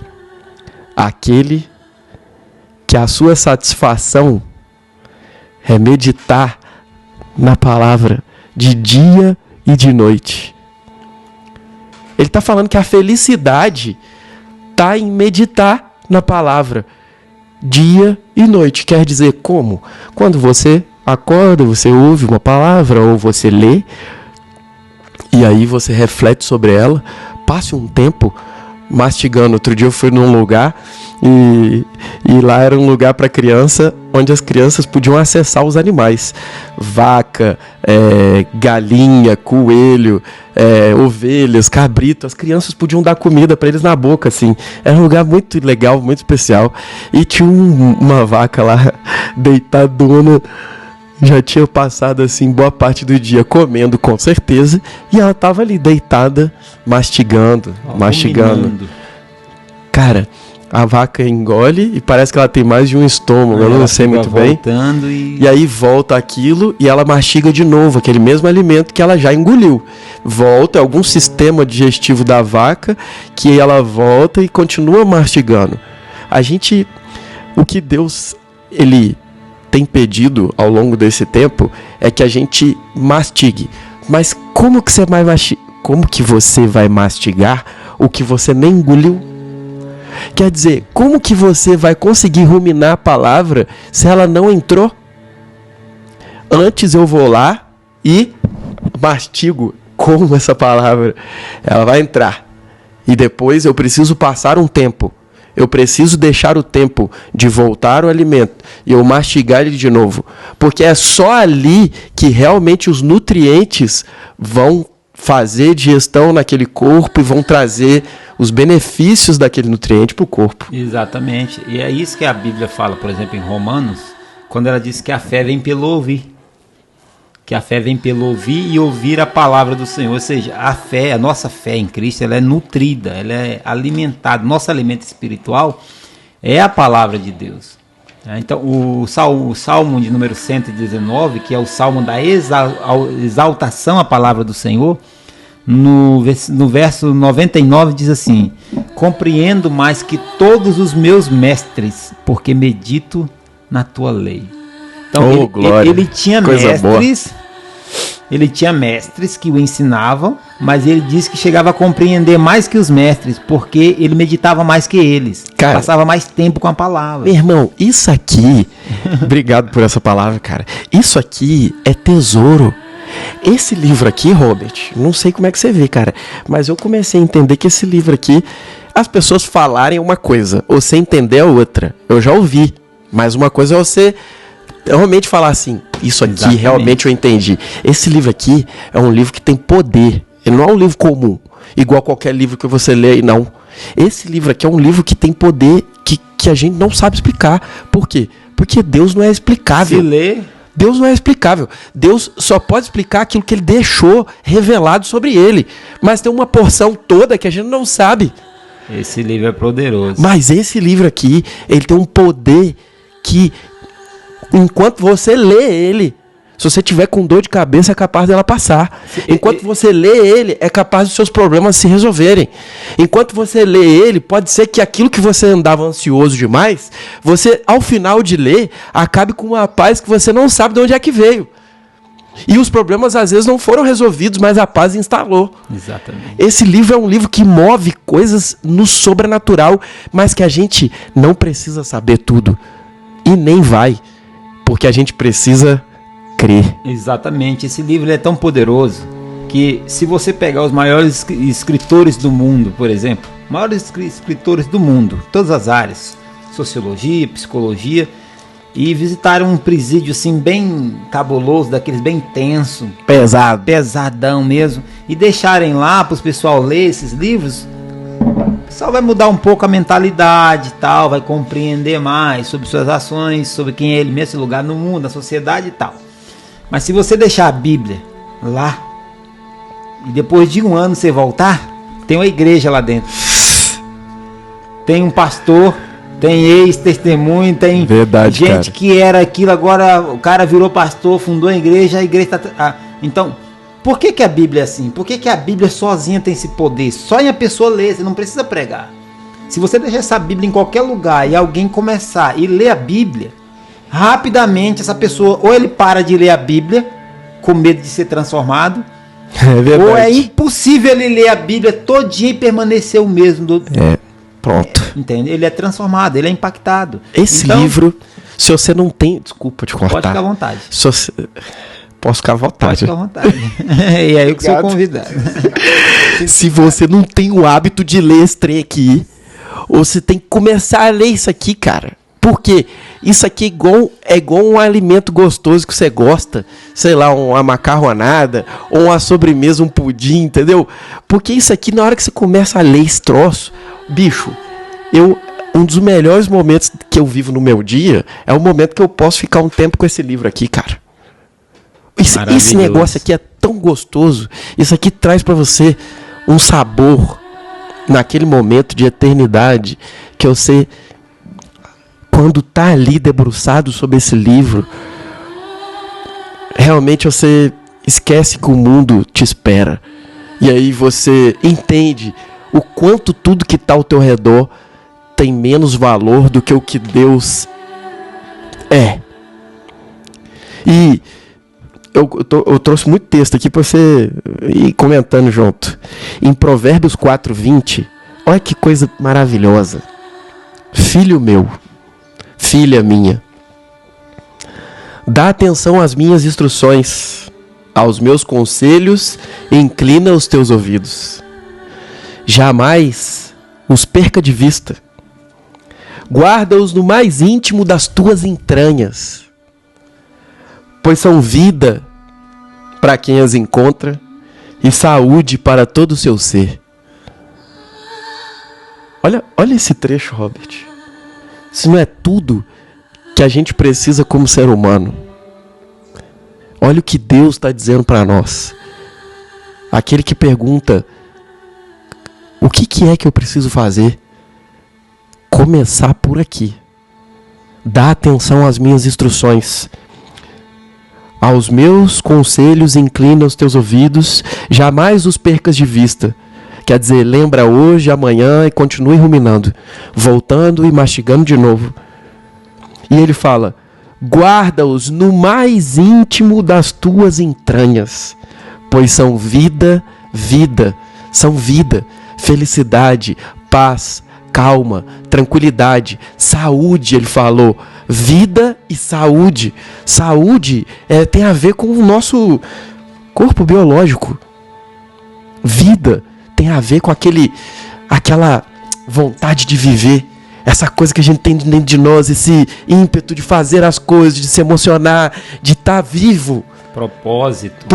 Aquele que a sua satisfação é meditar na palavra de dia e de noite. Ele está falando que a felicidade está em meditar na palavra dia e noite. Quer dizer como? Quando você acorda, você ouve uma palavra ou você lê, e aí você reflete sobre ela, passe um tempo mastigando. Outro dia eu fui num lugar e lá era um lugar para criança, onde as crianças podiam acessar os animais, vaca, galinha, coelho, ovelhas, cabrito. As crianças podiam dar comida para eles na boca, assim. Era um lugar muito legal, muito especial. E tinha uma vaca lá deitadona, já tinha passado assim boa parte do dia comendo, com certeza, e ela estava ali deitada, mastigando. Cara, a vaca engole e parece que ela tem mais de um estômago, eu não sei muito bem. E aí volta aquilo e ela mastiga de novo aquele mesmo alimento que ela já engoliu. Volta algum sistema digestivo da vaca que ela volta e continua mastigando. O que Deus ele tem pedido ao longo desse tempo é que a gente mastigue. Mas como que você vai mastigar o que você nem engoliu? Quer dizer, como que você vai conseguir ruminar a palavra se ela não entrou? Antes eu vou lá e mastigo como essa palavra. Ela vai entrar. E depois eu preciso passar um tempo. Eu preciso deixar o tempo de voltar o alimento e eu mastigar ele de novo. Porque é só ali que realmente os nutrientes vão fazer digestão naquele corpo e vão trazer os benefícios daquele nutriente para o corpo. Exatamente. E é isso que a Bíblia fala, por exemplo, em Romanos, quando ela diz que a fé vem pelo ouvir. Que a fé vem pelo ouvir e ouvir a palavra do Senhor. Ou seja, a nossa fé em Cristo, ela é nutrida, ela é alimentada. Nosso alimento espiritual é a palavra de Deus. Então, o Salmo de número 119, que é o Salmo da exaltação à palavra do Senhor, no verso 99 diz assim: compreendo mais que todos os meus mestres, porque medito na tua lei. Então, ele tinha mestres, ele tinha mestres que o ensinavam, mas ele disse que chegava a compreender mais que os mestres, porque ele meditava mais que eles. Cara, passava mais tempo com a palavra. Meu irmão, isso aqui, obrigado por essa palavra, cara. Isso aqui é tesouro. Esse livro aqui, Robert, não sei como é que você vê, cara, mas eu comecei a entender que esse livro aqui, as pessoas falarem uma coisa, ou você entender a outra. Eu já ouvi, mas uma coisa é você realmente falar assim, isso aqui exatamente, realmente eu entendi. Esse livro aqui é um livro que tem poder. Ele não é um livro comum, igual qualquer livro que você lê aí, não. Esse livro aqui é um livro que tem poder que a gente não sabe explicar. Por quê? Porque Deus não é explicável. Se lê... Deus não é explicável. Deus só pode explicar aquilo que ele deixou revelado sobre ele. Mas tem uma porção toda que a gente não sabe. Esse livro é poderoso. Mas esse livro aqui, ele tem um poder que... enquanto você lê ele, se você tiver com dor de cabeça, é capaz dela passar. Enquanto você lê ele, é capaz dos seus problemas se resolverem. Enquanto você lê ele, pode ser que aquilo que você andava ansioso demais, você, ao final de ler, acabe com uma paz que você não sabe de onde é que veio. E os problemas, às vezes, não foram resolvidos, mas a paz instalou. Exatamente. Esse livro é um livro que move coisas no sobrenatural, mas que a gente não precisa saber tudo. E nem vai. Porque a gente precisa crer. Exatamente. Esse livro é tão poderoso que se você pegar os maiores escritores do mundo, por exemplo, maiores escritores do mundo, todas as áreas, sociologia, psicologia, e visitaram um presídio assim bem cabuloso, daqueles bem tenso, pesadão mesmo, e deixarem lá para os pessoal ler esses livros. O pessoal vai mudar um pouco a mentalidade e tal, vai compreender mais sobre suas ações, sobre quem é ele mesmo, seu lugar no mundo, na sociedade e tal. Mas se você deixar a Bíblia lá e depois de um ano você voltar, tem uma igreja lá dentro, tem um pastor, tem ex-testemunho, tem verdade, gente, cara, que era aquilo, agora o cara virou pastor, fundou a igreja tá... Então, por que a Bíblia é assim? Por que a Bíblia sozinha tem esse poder? Só em a pessoa ler, você não precisa pregar. Se você deixar essa Bíblia em qualquer lugar e alguém começar e ler a Bíblia, rapidamente essa pessoa, ou ele para de ler a Bíblia com medo de ser transformado, ou é impossível ele ler a Bíblia todinha e permanecer o mesmo. Pronto. Entende? Ele é transformado, ele é impactado. Esse livro, se você não tem... Desculpa te cortar. Pode ficar à vontade. Posso ficar à vontade. Pode ficar à vontade. E aí que sou convidado. Se você não tem o hábito de ler esse trem aqui, ou você tem que começar a ler isso aqui, cara. Porque isso aqui é igual um alimento gostoso que você gosta. Sei lá, uma macarronada, ou uma sobremesa, um pudim, entendeu? Porque isso aqui, na hora que você começa a ler esse troço, bicho, um dos melhores momentos que eu vivo no meu dia é o momento que eu posso ficar um tempo com esse livro aqui, cara. Esse negócio aqui é tão gostoso. Isso aqui traz pra você um sabor naquele momento de eternidade que você, quando tá ali debruçado sobre esse livro, realmente você esquece que o mundo te espera. E aí você entende o quanto tudo que tá ao teu redor tem menos valor do que o que Deus é. E eu trouxe muito texto aqui para você ir comentando junto. Em Provérbios 4:20, olha que coisa maravilhosa. Filho meu, filha minha, dá atenção às minhas instruções, aos meus conselhos, inclina os teus ouvidos. Jamais os perca de vista. Guarda-os no mais íntimo das tuas entranhas, pois são vida para quem as encontra e saúde para todo o seu ser. Olha esse trecho, Robert. Isso não é tudo que a gente precisa como ser humano. Olha o que Deus está dizendo para nós. Aquele que pergunta: o que é que eu preciso fazer? Começar por aqui. Dá atenção às minhas instruções. Aos meus conselhos inclina os teus ouvidos, jamais os percas de vista. Quer dizer, lembra hoje, amanhã e continue ruminando, voltando e mastigando de novo. E ele fala: guarda-os no mais íntimo das tuas entranhas, pois são vida, são vida, felicidade, paz, calma, tranquilidade, saúde, ele falou. Vida e saúde. Saúde tem a ver com o nosso corpo biológico. Vida tem a ver com aquela vontade de viver. Essa coisa que a gente tem dentro de nós, esse ímpeto de fazer as coisas, de se emocionar, de estar vivo. Propósito.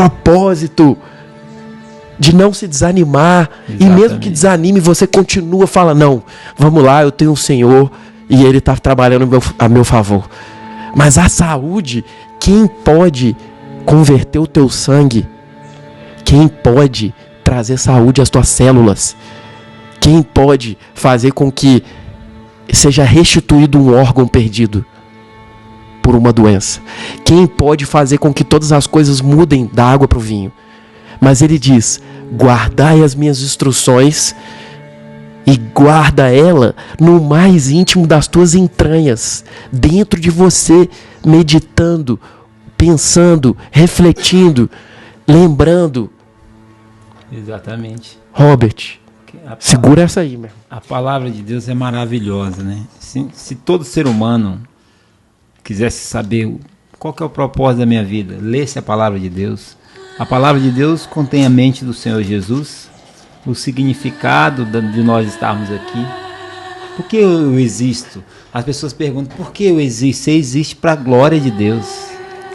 De não se desanimar. Exatamente. E mesmo que desanime, você continua, fala: não, vamos lá, eu tenho um Senhor e Ele está trabalhando a meu favor. Mas a saúde, quem pode converter o teu sangue? Quem pode trazer saúde às tuas células? Quem pode fazer com que seja restituído um órgão perdido por uma doença? Quem pode fazer com que todas as coisas mudem da água para o vinho? Mas ele diz: guardai as minhas instruções e guarda ela no mais íntimo das tuas entranhas, dentro de você, meditando, pensando, refletindo, lembrando. Exatamente. Robert, segura essa aí, meu. A palavra de Deus é maravilhosa, né? Se todo ser humano quisesse saber qual que é o propósito da minha vida, lesse a palavra de Deus. A palavra de Deus contém a mente do Senhor Jesus, o significado de nós estarmos aqui, Por que eu existo? As pessoas perguntam, por que eu existo? Você existe para a glória de Deus.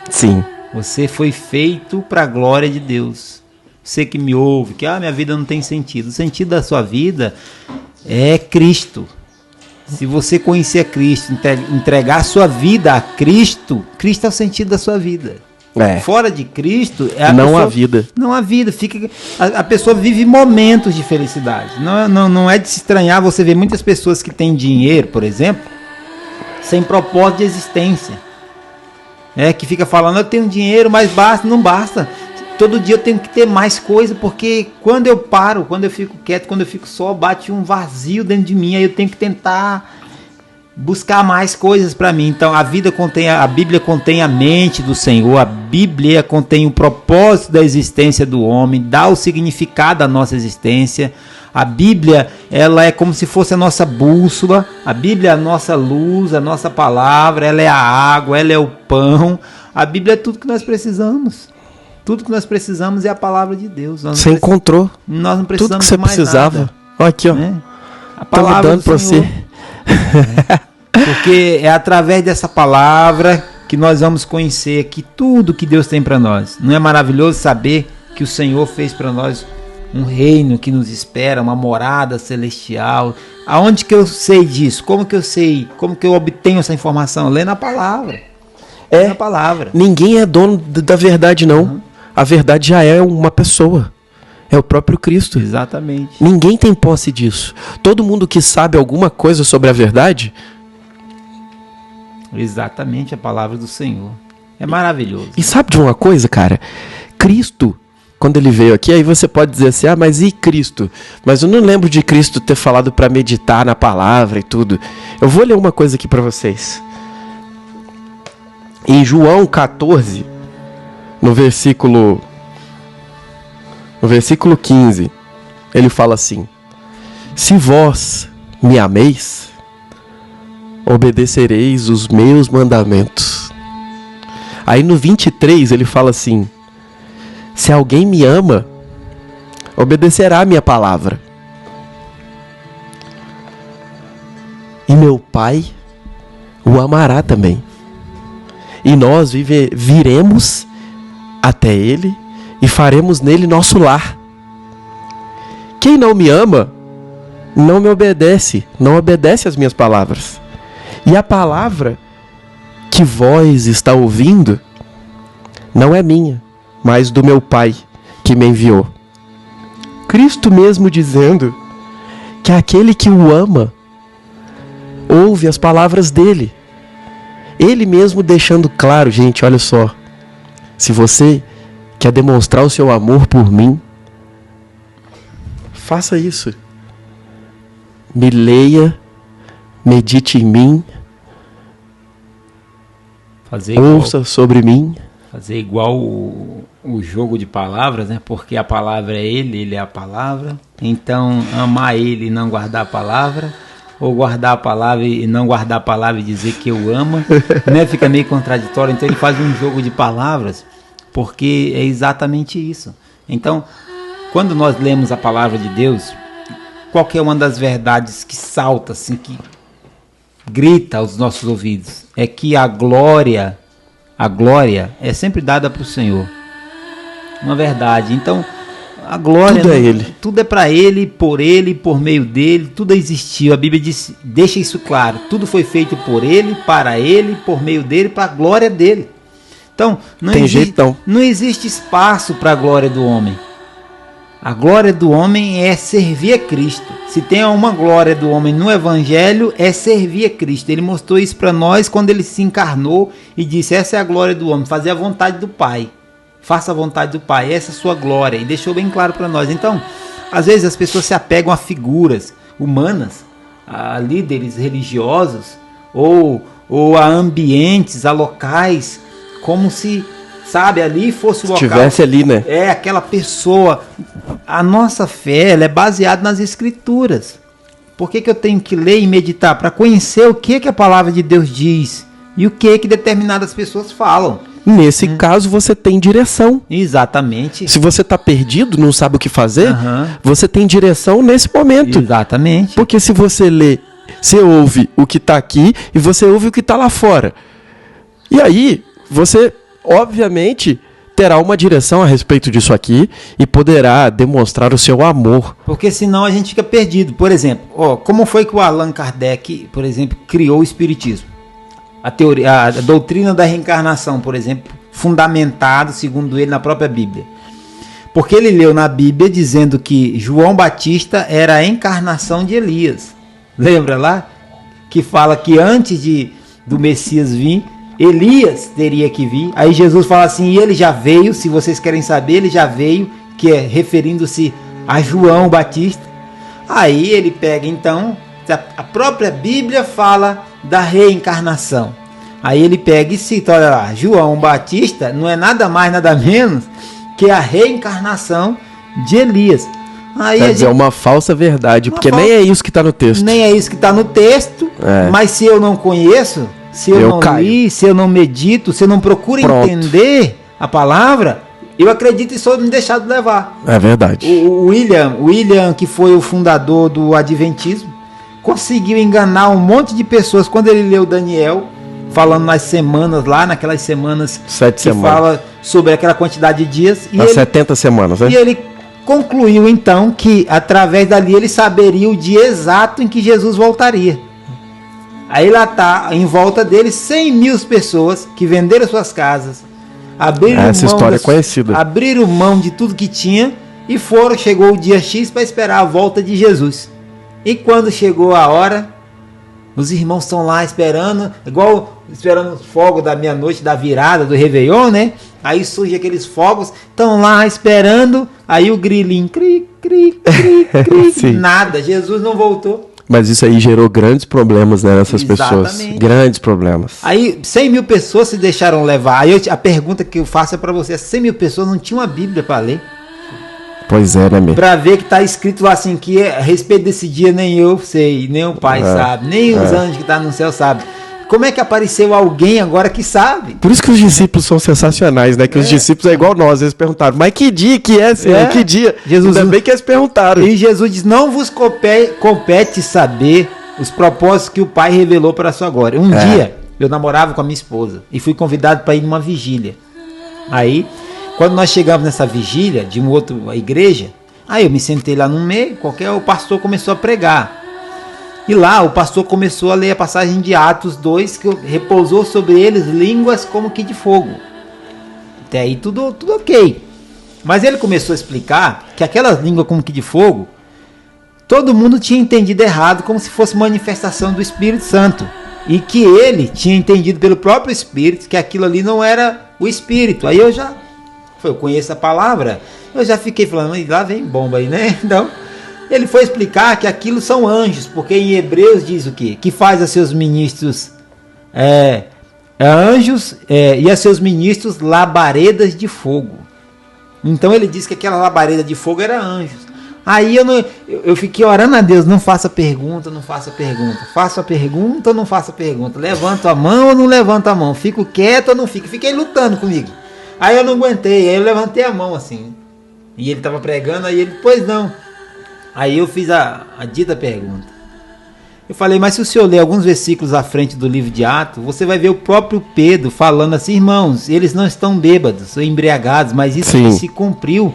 Sim. Você foi feito para a glória de Deus. Você que me ouve, que minha vida não tem sentido. O sentido da sua vida é Cristo. Se você conhecer Cristo, entregar a sua vida a Cristo, Cristo é o sentido da sua vida. Fora de Cristo, não há vida. Não há vida. A pessoa vive momentos de felicidade. Não é de se estranhar você ver muitas pessoas que têm dinheiro, por exemplo, sem propósito de existência. Que fica falando, eu tenho dinheiro, mas basta, não basta. Todo dia eu tenho que ter mais coisa, porque quando eu paro, quando eu fico quieto, quando eu fico só, bate um vazio dentro de mim, aí eu tenho que tentar buscar mais coisas para mim. Então a Bíblia contém a mente do Senhor, a Bíblia contém o propósito da existência do homem, dá o significado da nossa existência. A Bíblia, ela é como se fosse a nossa bússola, a Bíblia é a nossa luz, a nossa palavra, ela é a água, ela é o pão. A Bíblia é tudo que nós precisamos. Tudo que nós precisamos é a palavra de Deus. Você encontrou nós não precisamos tudo que você de mais precisava. nada. Olha aqui, ó. A palavra dando para você. Porque é através dessa palavra que nós vamos conhecer que tudo que Deus tem para nós. Não é maravilhoso saber que o Senhor fez para nós um reino que nos espera, uma morada celestial? Aonde que eu sei disso? Como que eu sei? Como que eu obtenho essa informação? Lendo a palavra. Na palavra. Ninguém é dono da verdade, não. A verdade já é uma pessoa. É o próprio Cristo. Exatamente. Ninguém tem posse disso. Todo mundo que sabe alguma coisa sobre a verdade... Exatamente a palavra do Senhor. É maravilhoso. E sabe de uma coisa, cara? Cristo, quando ele veio aqui, aí você pode dizer assim, mas e Cristo? Mas eu não lembro de Cristo ter falado para meditar na palavra e tudo. Eu vou ler uma coisa aqui para vocês. Em João 14, no versículo 15, ele fala assim: se vós me ameis, obedecereis os meus mandamentos. Aí no 23 ele fala assim: se alguém me ama, obedecerá a minha palavra. E meu Pai o amará também. E nós viremos até ele e faremos nele nosso lar. Quem não me ama, não me obedece, não obedece às minhas palavras. E a palavra que vós está ouvindo não é minha, mas do meu Pai que me enviou. Cristo mesmo dizendo que aquele que o ama ouve as palavras dele. Ele mesmo deixando claro, gente, olha só. Se você quer demonstrar o seu amor por mim, faça isso. Me leia, medite em mim, ouça sobre mim. Fazer igual o jogo de palavras, né? Porque a palavra é ele é a palavra. Então, amar ele e não guardar a palavra, ou guardar a palavra e não guardar a palavra e dizer que eu amo, né? Fica meio contraditório. Então ele faz um jogo de palavras, porque é exatamente isso. Então, quando nós lemos a palavra de Deus, qualquer uma das verdades que salta, assim, que grita aos nossos ouvidos, é que a glória é sempre dada para o Senhor. Uma verdade. Então, a glória, tudo é ele. Tudo é para ele, por meio dele, tudo existiu. A Bíblia diz, deixa isso claro. Tudo foi feito por ele, para ele, por meio dele, para a glória dele. Então, não existe espaço para a glória do homem. A glória do homem é servir a Cristo. Se tem uma glória do homem no Evangelho, é servir a Cristo. Ele mostrou isso para nós quando ele se encarnou e disse, essa é a glória do homem, fazer a vontade do Pai. Faça a vontade do Pai, essa é a sua glória. E deixou bem claro para nós. Então, às vezes as pessoas se apegam a figuras humanas, a líderes religiosos, ou a ambientes, a locais, como se, sabe, ali fosse o local. Estivesse ali, né? É, aquela pessoa. A nossa fé, ela é baseada nas Escrituras. Por que eu tenho que ler e meditar? Para conhecer o que a palavra de Deus diz e o que determinadas pessoas falam. Nesse caso, você tem direção. Exatamente. Se você está perdido, não sabe o que fazer, você tem direção nesse momento. Exatamente. Porque se você lê Você ouve o que está aqui e você ouve o que está lá fora. E aí, você, obviamente, terá uma direção a respeito disso aqui e poderá demonstrar o seu amor. Porque senão a gente fica perdido. Por exemplo, como foi que o Allan Kardec, por exemplo, criou o Espiritismo? A doutrina da reencarnação, por exemplo, fundamentado, segundo ele, na própria Bíblia. Porque ele leu na Bíblia dizendo que João Batista era a encarnação de Elias. Lembra lá? Que fala que antes do Messias vir, Elias teria que vir. Aí Jesus fala assim, e ele já veio, se vocês querem saber, ele já veio, que é referindo-se a João Batista. Aí ele pega então, a própria Bíblia fala da reencarnação. Aí ele pega e cita, olha lá, João Batista não é nada mais, nada menos que a reencarnação de Elias. Aí quer dizer, é uma falsa verdade, porque nem é isso que está no texto. Nem é isso que está no texto, mas se eu não conheço, se eu não li, se eu não medito, se eu não procuro entender a palavra, eu acredito e sou me deixado levar. É verdade. O William, que foi o fundador do Adventismo, conseguiu enganar um monte de pessoas quando ele leu Daniel, falando nas semanas lá, naquelas semanas 7 semanas. Fala sobre aquela quantidade de dias. E 70 semanas, né? E ele concluiu então que através dali ele saberia o dia exato em que Jesus voltaria. Aí lá está, em volta dele, 100 mil pessoas que venderam suas casas, abriram mão de tudo que tinha e chegou o dia X para esperar a volta de Jesus. E quando chegou a hora, os irmãos estão lá esperando, esperando os fogos da meia-noite, da virada, do Réveillon, né? Aí surge aqueles fogos, estão lá esperando, aí o grilinho, cri, cri, cri, cri, nada, Jesus não voltou. Mas isso aí gerou grandes problemas, né, nessas pessoas. Grandes problemas. Aí 100 mil pessoas se deixaram levar. Aí a pergunta que eu faço é para você, 100 mil pessoas não tinham a Bíblia para ler? Pois é, né, mesmo? Para ver que está escrito lá assim, que a respeito desse dia nem eu sei, nem o Pai sabe, nem os anjos que estão no céu sabem. Como é que apareceu alguém agora que sabe? Por isso que os discípulos são sensacionais, né? Que os discípulos é igual nós, eles perguntaram, mas que dia que é, Senhor? Que dia? Jesus, ainda bem que eles perguntaram. E Jesus diz, não vos compete saber os propósitos que o Pai revelou para a sua glória. Um dia, eu namorava com a minha esposa e fui convidado para ir numa vigília. Aí, quando nós chegamos nessa vigília de uma outra igreja, aí eu me sentei lá no meio, o pastor começou a pregar. E lá o pastor começou a ler a passagem de Atos 2, que repousou sobre eles línguas como que de fogo. Até aí tudo ok. Mas ele começou a explicar que aquelas línguas como que de fogo, todo mundo tinha entendido errado, como se fosse manifestação do Espírito Santo. E que ele tinha entendido pelo próprio Espírito que aquilo ali não era o Espírito. Aí eu conheço a palavra, eu já fiquei falando, lá vem bomba aí, né? Então... ele foi explicar que aquilo são anjos, porque em Hebreus diz o quê? Que faz a seus ministros anjos e a seus ministros labaredas de fogo. Então ele disse que aquela labareda de fogo era anjos. Aí eu fiquei orando a Deus, não faça pergunta, não faça pergunta. Faça a pergunta ou não faça pergunta. Levanto a mão ou não levanto a mão. Fico quieto ou não fico. Fiquei lutando comigo. Aí eu não aguentei, aí eu levantei a mão assim. E ele estava pregando, aí ele, pois não. Aí eu fiz a dita pergunta. Eu falei, mas se o senhor ler alguns versículos à frente do livro de Atos, você vai ver o próprio Pedro falando assim, irmãos, eles não estão bêbados ou embriagados, mas isso que se cumpriu.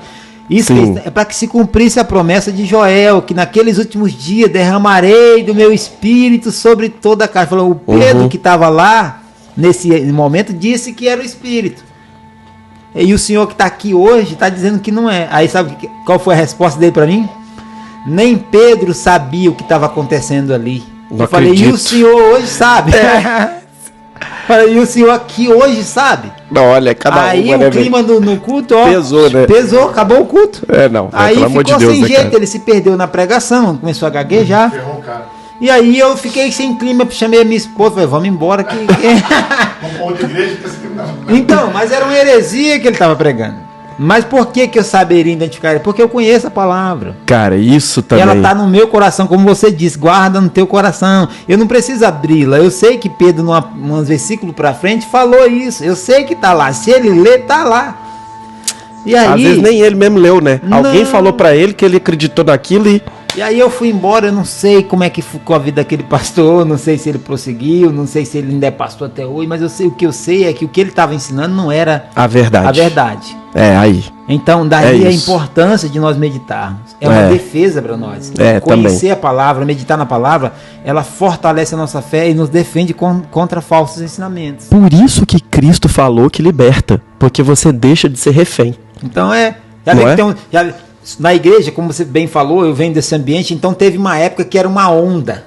Isso é para que se cumprisse a promessa de Joel, que naqueles últimos dias derramarei do meu espírito sobre toda a carne. Falou, o Pedro que estava lá, nesse momento, disse que era o espírito. E o senhor que está aqui hoje está dizendo que não é. Aí sabe qual foi a resposta dele para mim? Nem Pedro sabia o que estava acontecendo ali. Eu falei, e o senhor hoje sabe? Falei, e o senhor aqui hoje sabe? Não, olha, cada aí uma, o clima no culto, pesou, né? Pesou, acabou o culto. Não, aí pelo amor de Deus, sem jeito, ele se perdeu na pregação, começou a gaguejar. E aí eu fiquei sem clima, chamei a minha esposa, falei, vamos embora que... Então, mas era uma heresia que ele estava pregando. Mas por que eu saberia identificar ele? Porque eu conheço a palavra. Cara, isso também. Ela está no meu coração, como você disse, guarda no teu coração. Eu não preciso abri-la. Eu sei que Pedro, num versículo para frente, falou isso. Eu sei que está lá. Se ele lê, está lá. E aí, às vezes nem ele mesmo leu, né? Alguém falou para ele que ele acreditou naquilo e E aí eu fui embora, eu não sei como é que ficou a vida daquele pastor, não sei se ele prosseguiu, não sei se ele ainda é pastor até hoje, mas o que eu sei é que o que ele estava ensinando não era a verdade. Aí. Então, daí a importância de nós meditarmos. É uma defesa para nós. Conhecer também. A palavra, meditar na palavra, ela fortalece a nossa fé e nos defende contra falsos ensinamentos. Por isso que Cristo falou que liberta, porque você deixa de ser refém. Então na igreja, como você bem falou, eu venho desse ambiente, então teve uma época que era uma onda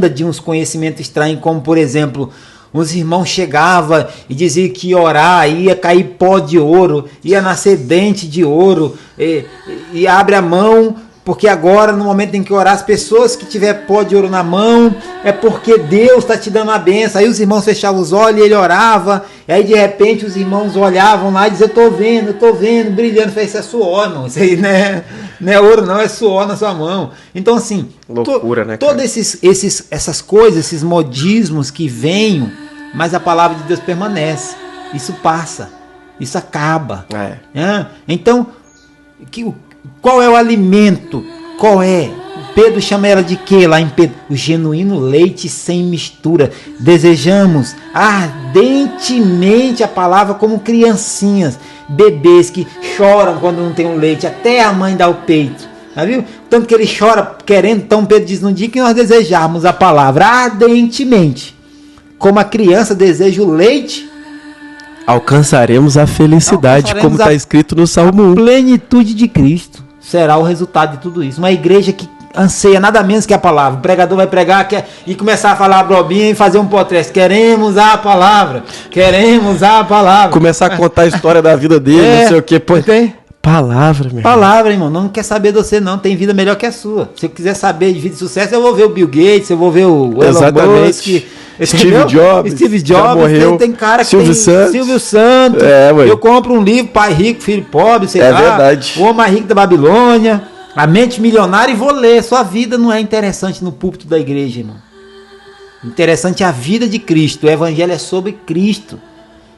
de uns conhecimentos estranhos, como por exemplo, os irmãos chegavam e diziam que ia orar, ia cair pó de ouro, ia nascer dente de ouro, e abre a mão, porque agora no momento em que orar, as pessoas que tiver pó de ouro na mão, é porque Deus está te dando a benção. Aí os irmãos fechavam os olhos e ele orava, e aí de repente os irmãos olhavam lá e diziam, eu tô vendo, brilhando. Eu falei, isso é suor, irmão, isso aí não é ouro não, é suor na sua mão. Então assim, loucura, né, todas essas coisas, esses modismos que venham, mas a palavra de Deus permanece, isso passa, isso acaba. Então, qual é o alimento? Qual é? Pedro chama ela de quê lá em Pedro? O genuíno leite sem mistura. Desejamos ardentemente a palavra como criancinhas, bebês que choram quando não tem um leite, até a mãe dá o peito. Já viu? Tanto que ele chora querendo, então Pedro diz, no dia que nós desejarmos a palavra ardentemente, como a criança deseja o leite, alcançaremos a felicidade, como está escrito no Salmo 1. A plenitude de Cristo será o resultado de tudo isso. Uma igreja que anseia nada menos que a palavra. O pregador vai pregar e começar a falar brobinha e fazer um podcast. Queremos a palavra. Começar a contar a história da vida dele, não sei o que. Palavra, meu irmão. Palavra, irmão. Não quer saber de você, não. Tem vida melhor que a sua. Se eu quiser saber de vida de sucesso, eu vou ver o Bill Gates, eu vou ver o Elon Musk, Steve Jobs já morreu. Tem cara que Silvio Santos. Eu compro um livro, Pai Rico, Filho Pobre, sei lá. É verdade. O Homem Mais Rico da Babilônia, A Mente Milionária, e vou ler. Sua vida não é interessante no púlpito da igreja, irmão. Interessante é a vida de Cristo. O evangelho é sobre Cristo.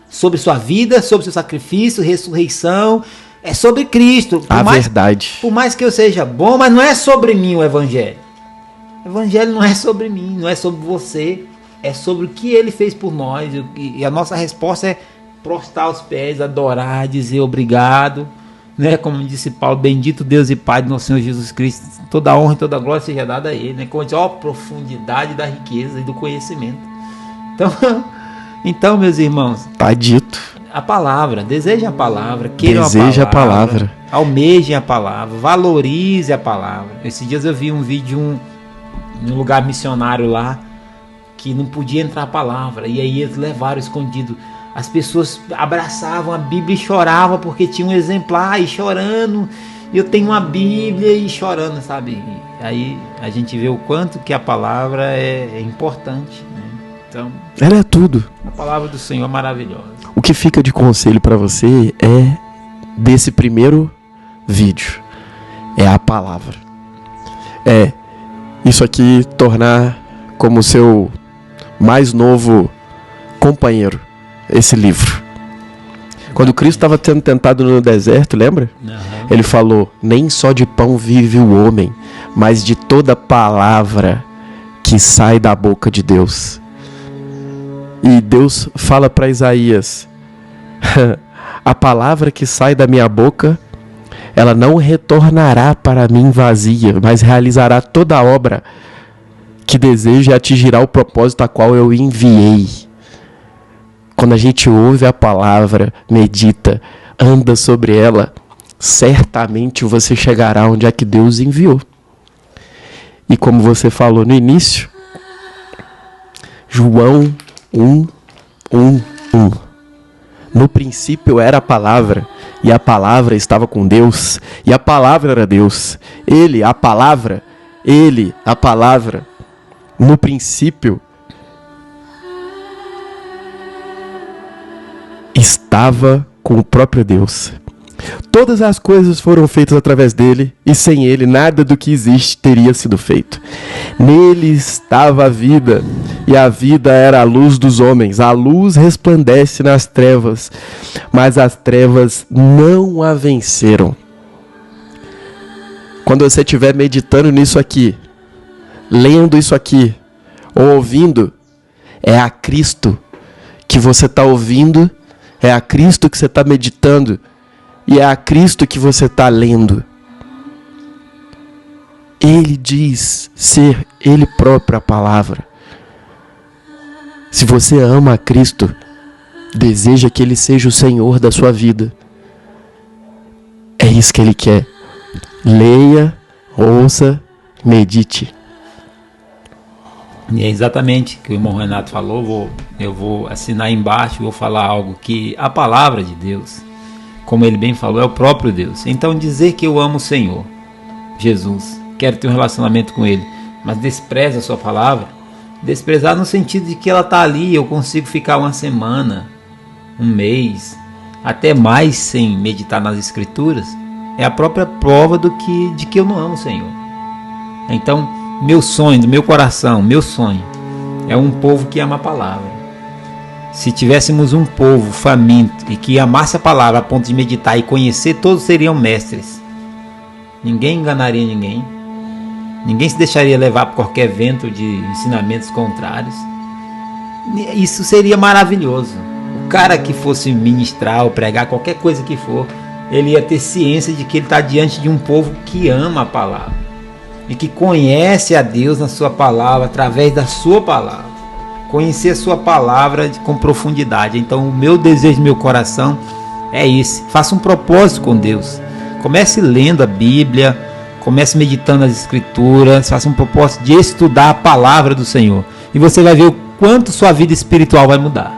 Sobre sua vida, sobre seu sacrifício, ressurreição. É sobre Cristo. Verdade. Por mais que eu seja bom, mas não é sobre mim o evangelho. O evangelho não é sobre mim, não é sobre você. É sobre o que ele fez por nós. E a nossa resposta é prostrar os pés, adorar, dizer obrigado. Né? Como disse Paulo, bendito Deus e Pai do nosso Senhor Jesus Cristo. Toda a honra e toda a glória seja dada a Ele. Né? Como diz, profundidade da riqueza e do conhecimento. Então, meus irmãos, tá dito. A palavra, desejem a palavra, queiram a palavra, almejem a palavra, valorize a palavra. Esses dias eu vi um vídeo de um lugar missionário lá, que não podia entrar a palavra, e aí eles levaram escondido. As pessoas abraçavam a Bíblia e choravam porque tinha um exemplar, e chorando, eu tenho uma Bíblia e chorando, sabe? E aí a gente vê o quanto que a palavra é importante, né? Então, ela é tudo. A palavra do Senhor é maravilhosa. O que fica de conselho para você é desse primeiro vídeo, é a palavra. Isso aqui tornar como seu mais novo companheiro, esse livro. Quando Cristo estava sendo tentado no deserto, lembra? Uhum. Ele falou, nem só de pão vive o homem, mas de toda palavra que sai da boca de Deus. E Deus fala para Isaías, a palavra que sai da minha boca, ela não retornará para mim vazia, mas realizará toda a obra que deseja e atingirá o propósito a qual eu enviei. Quando a gente ouve a palavra, medita, anda sobre ela, certamente você chegará onde é que Deus enviou. E como você falou no início, João 1:1. No princípio era a palavra, e a palavra estava com Deus, e a palavra era Deus. Ele, a palavra, no princípio, estava com o próprio Deus. Todas as coisas foram feitas através dele, e sem ele nada do que existe teria sido feito. Nele estava a vida, e a vida era a luz dos homens. A luz resplandece nas trevas, mas as trevas não a venceram. quando você estiver meditando nisso aqui, lendo isso aqui, ou ouvindo, é a Cristo que você está ouvindo, é a Cristo que você está meditando, e é a Cristo que você está lendo. Ele diz ser Ele próprio a palavra. Se você ama a Cristo, deseja que Ele seja o Senhor da sua vida. É isso que Ele quer. Leia, ouça, medite. E é exatamente o que o irmão Renato falou. Eu vou assinar embaixo, vou falar algo que a palavra de Deus, como ele bem falou, é o próprio Deus. Então dizer que eu amo o Senhor, Jesus, quero ter um relacionamento com Ele, mas despreza a sua palavra, desprezar no sentido de que ela está ali, eu consigo ficar uma semana, um mês, até mais sem meditar nas Escrituras, é a própria prova de que eu não amo o Senhor. Então, meu sonho, do meu coração, meu sonho é um povo que ama a palavra. Se tivéssemos um povo faminto e que amasse a palavra a ponto de meditar e conhecer, todos seriam mestres. Ninguém enganaria ninguém. Ninguém se deixaria levar por qualquer vento de ensinamentos contrários. Isso seria maravilhoso. O cara que fosse ministrar ou pregar, qualquer coisa que for, ele ia ter ciência de que ele está diante de um povo que ama a palavra e que conhece a Deus na sua palavra, através da sua palavra. Conhecer a sua palavra com profundidade. Então o meu desejo, meu coração é esse. Faça um propósito com Deus. Comece lendo a Bíblia, comece meditando as Escrituras, faça um propósito de estudar a palavra do Senhor. E você vai ver o quanto sua vida espiritual vai mudar.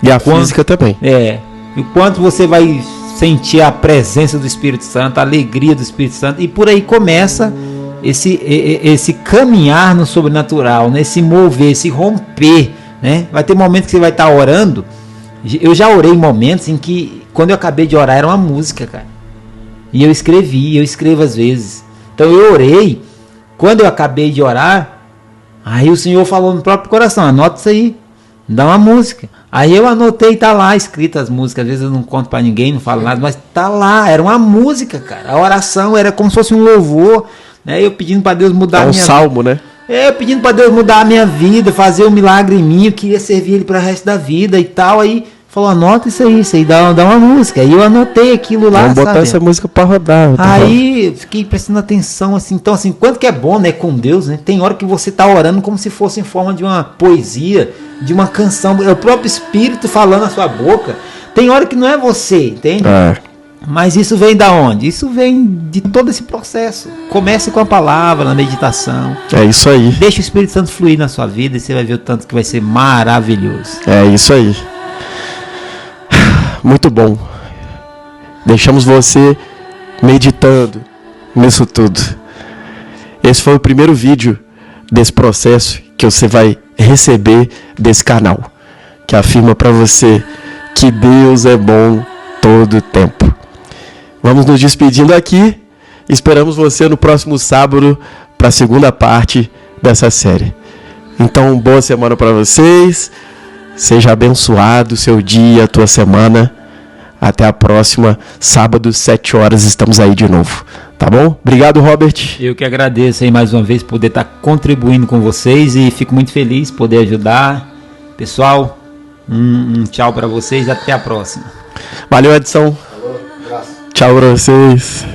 E a física também. E o quanto você vai sentir a presença do Espírito Santo, a alegria do Espírito Santo. E por aí começa esse caminhar no sobrenatural, né? Esse mover, esse romper, né? Vai ter momentos que você vai estar orando. Eu já orei em momentos em que, quando eu acabei de orar, era uma música, cara. E eu escrevo às vezes. Então eu orei, quando eu acabei de orar, aí o Senhor falou no próprio coração, anota isso aí, dá uma música. Aí eu anotei, tá lá escritas as músicas, às vezes eu não conto pra ninguém, não falo nada, mas tá lá, era uma música, cara. A oração era como se fosse um louvor, né? Eu pedindo pra Deus mudar a minha vida. É um salmo, né? Eu pedindo pra Deus mudar a minha vida, fazer um milagre em mim, eu queria servir Ele para o resto da vida e tal. Aí falou, anota isso aí dá uma música. Aí eu anotei aquilo lá, vamos botar sabe? essa música pra rodar. Aí eu fiquei prestando atenção, assim. Então, assim, quanto que é bom, né, com Deus, né? Tem hora que você tá orando como se fosse em forma de uma poesia, de uma canção. É o próprio Espírito falando na sua boca. Tem hora que não é você, entende? Mas isso vem da onde? Isso vem de todo esse processo. Comece com a palavra, na meditação. É isso aí. Deixa o Espírito Santo fluir na sua vida e você vai ver o tanto que vai ser maravilhoso. É isso aí. Muito bom. Deixamos você meditando nisso tudo. Esse foi o primeiro vídeo desse processo que você vai receber desse canal, que afirma para você que Deus é bom todo o tempo. Vamos nos despedindo aqui. Esperamos você no próximo sábado para a segunda parte dessa série. Então, boa semana para vocês. Seja abençoado o seu dia, a tua semana. Até a próxima. Sábado, 7 horas, estamos aí de novo. Tá bom? Obrigado, Robert. Eu que agradeço aí mais uma vez poder estar contribuindo com vocês e fico muito feliz poder ajudar. Pessoal, um tchau para vocês. Até a próxima. Valeu, Edson. Tchau pra vocês.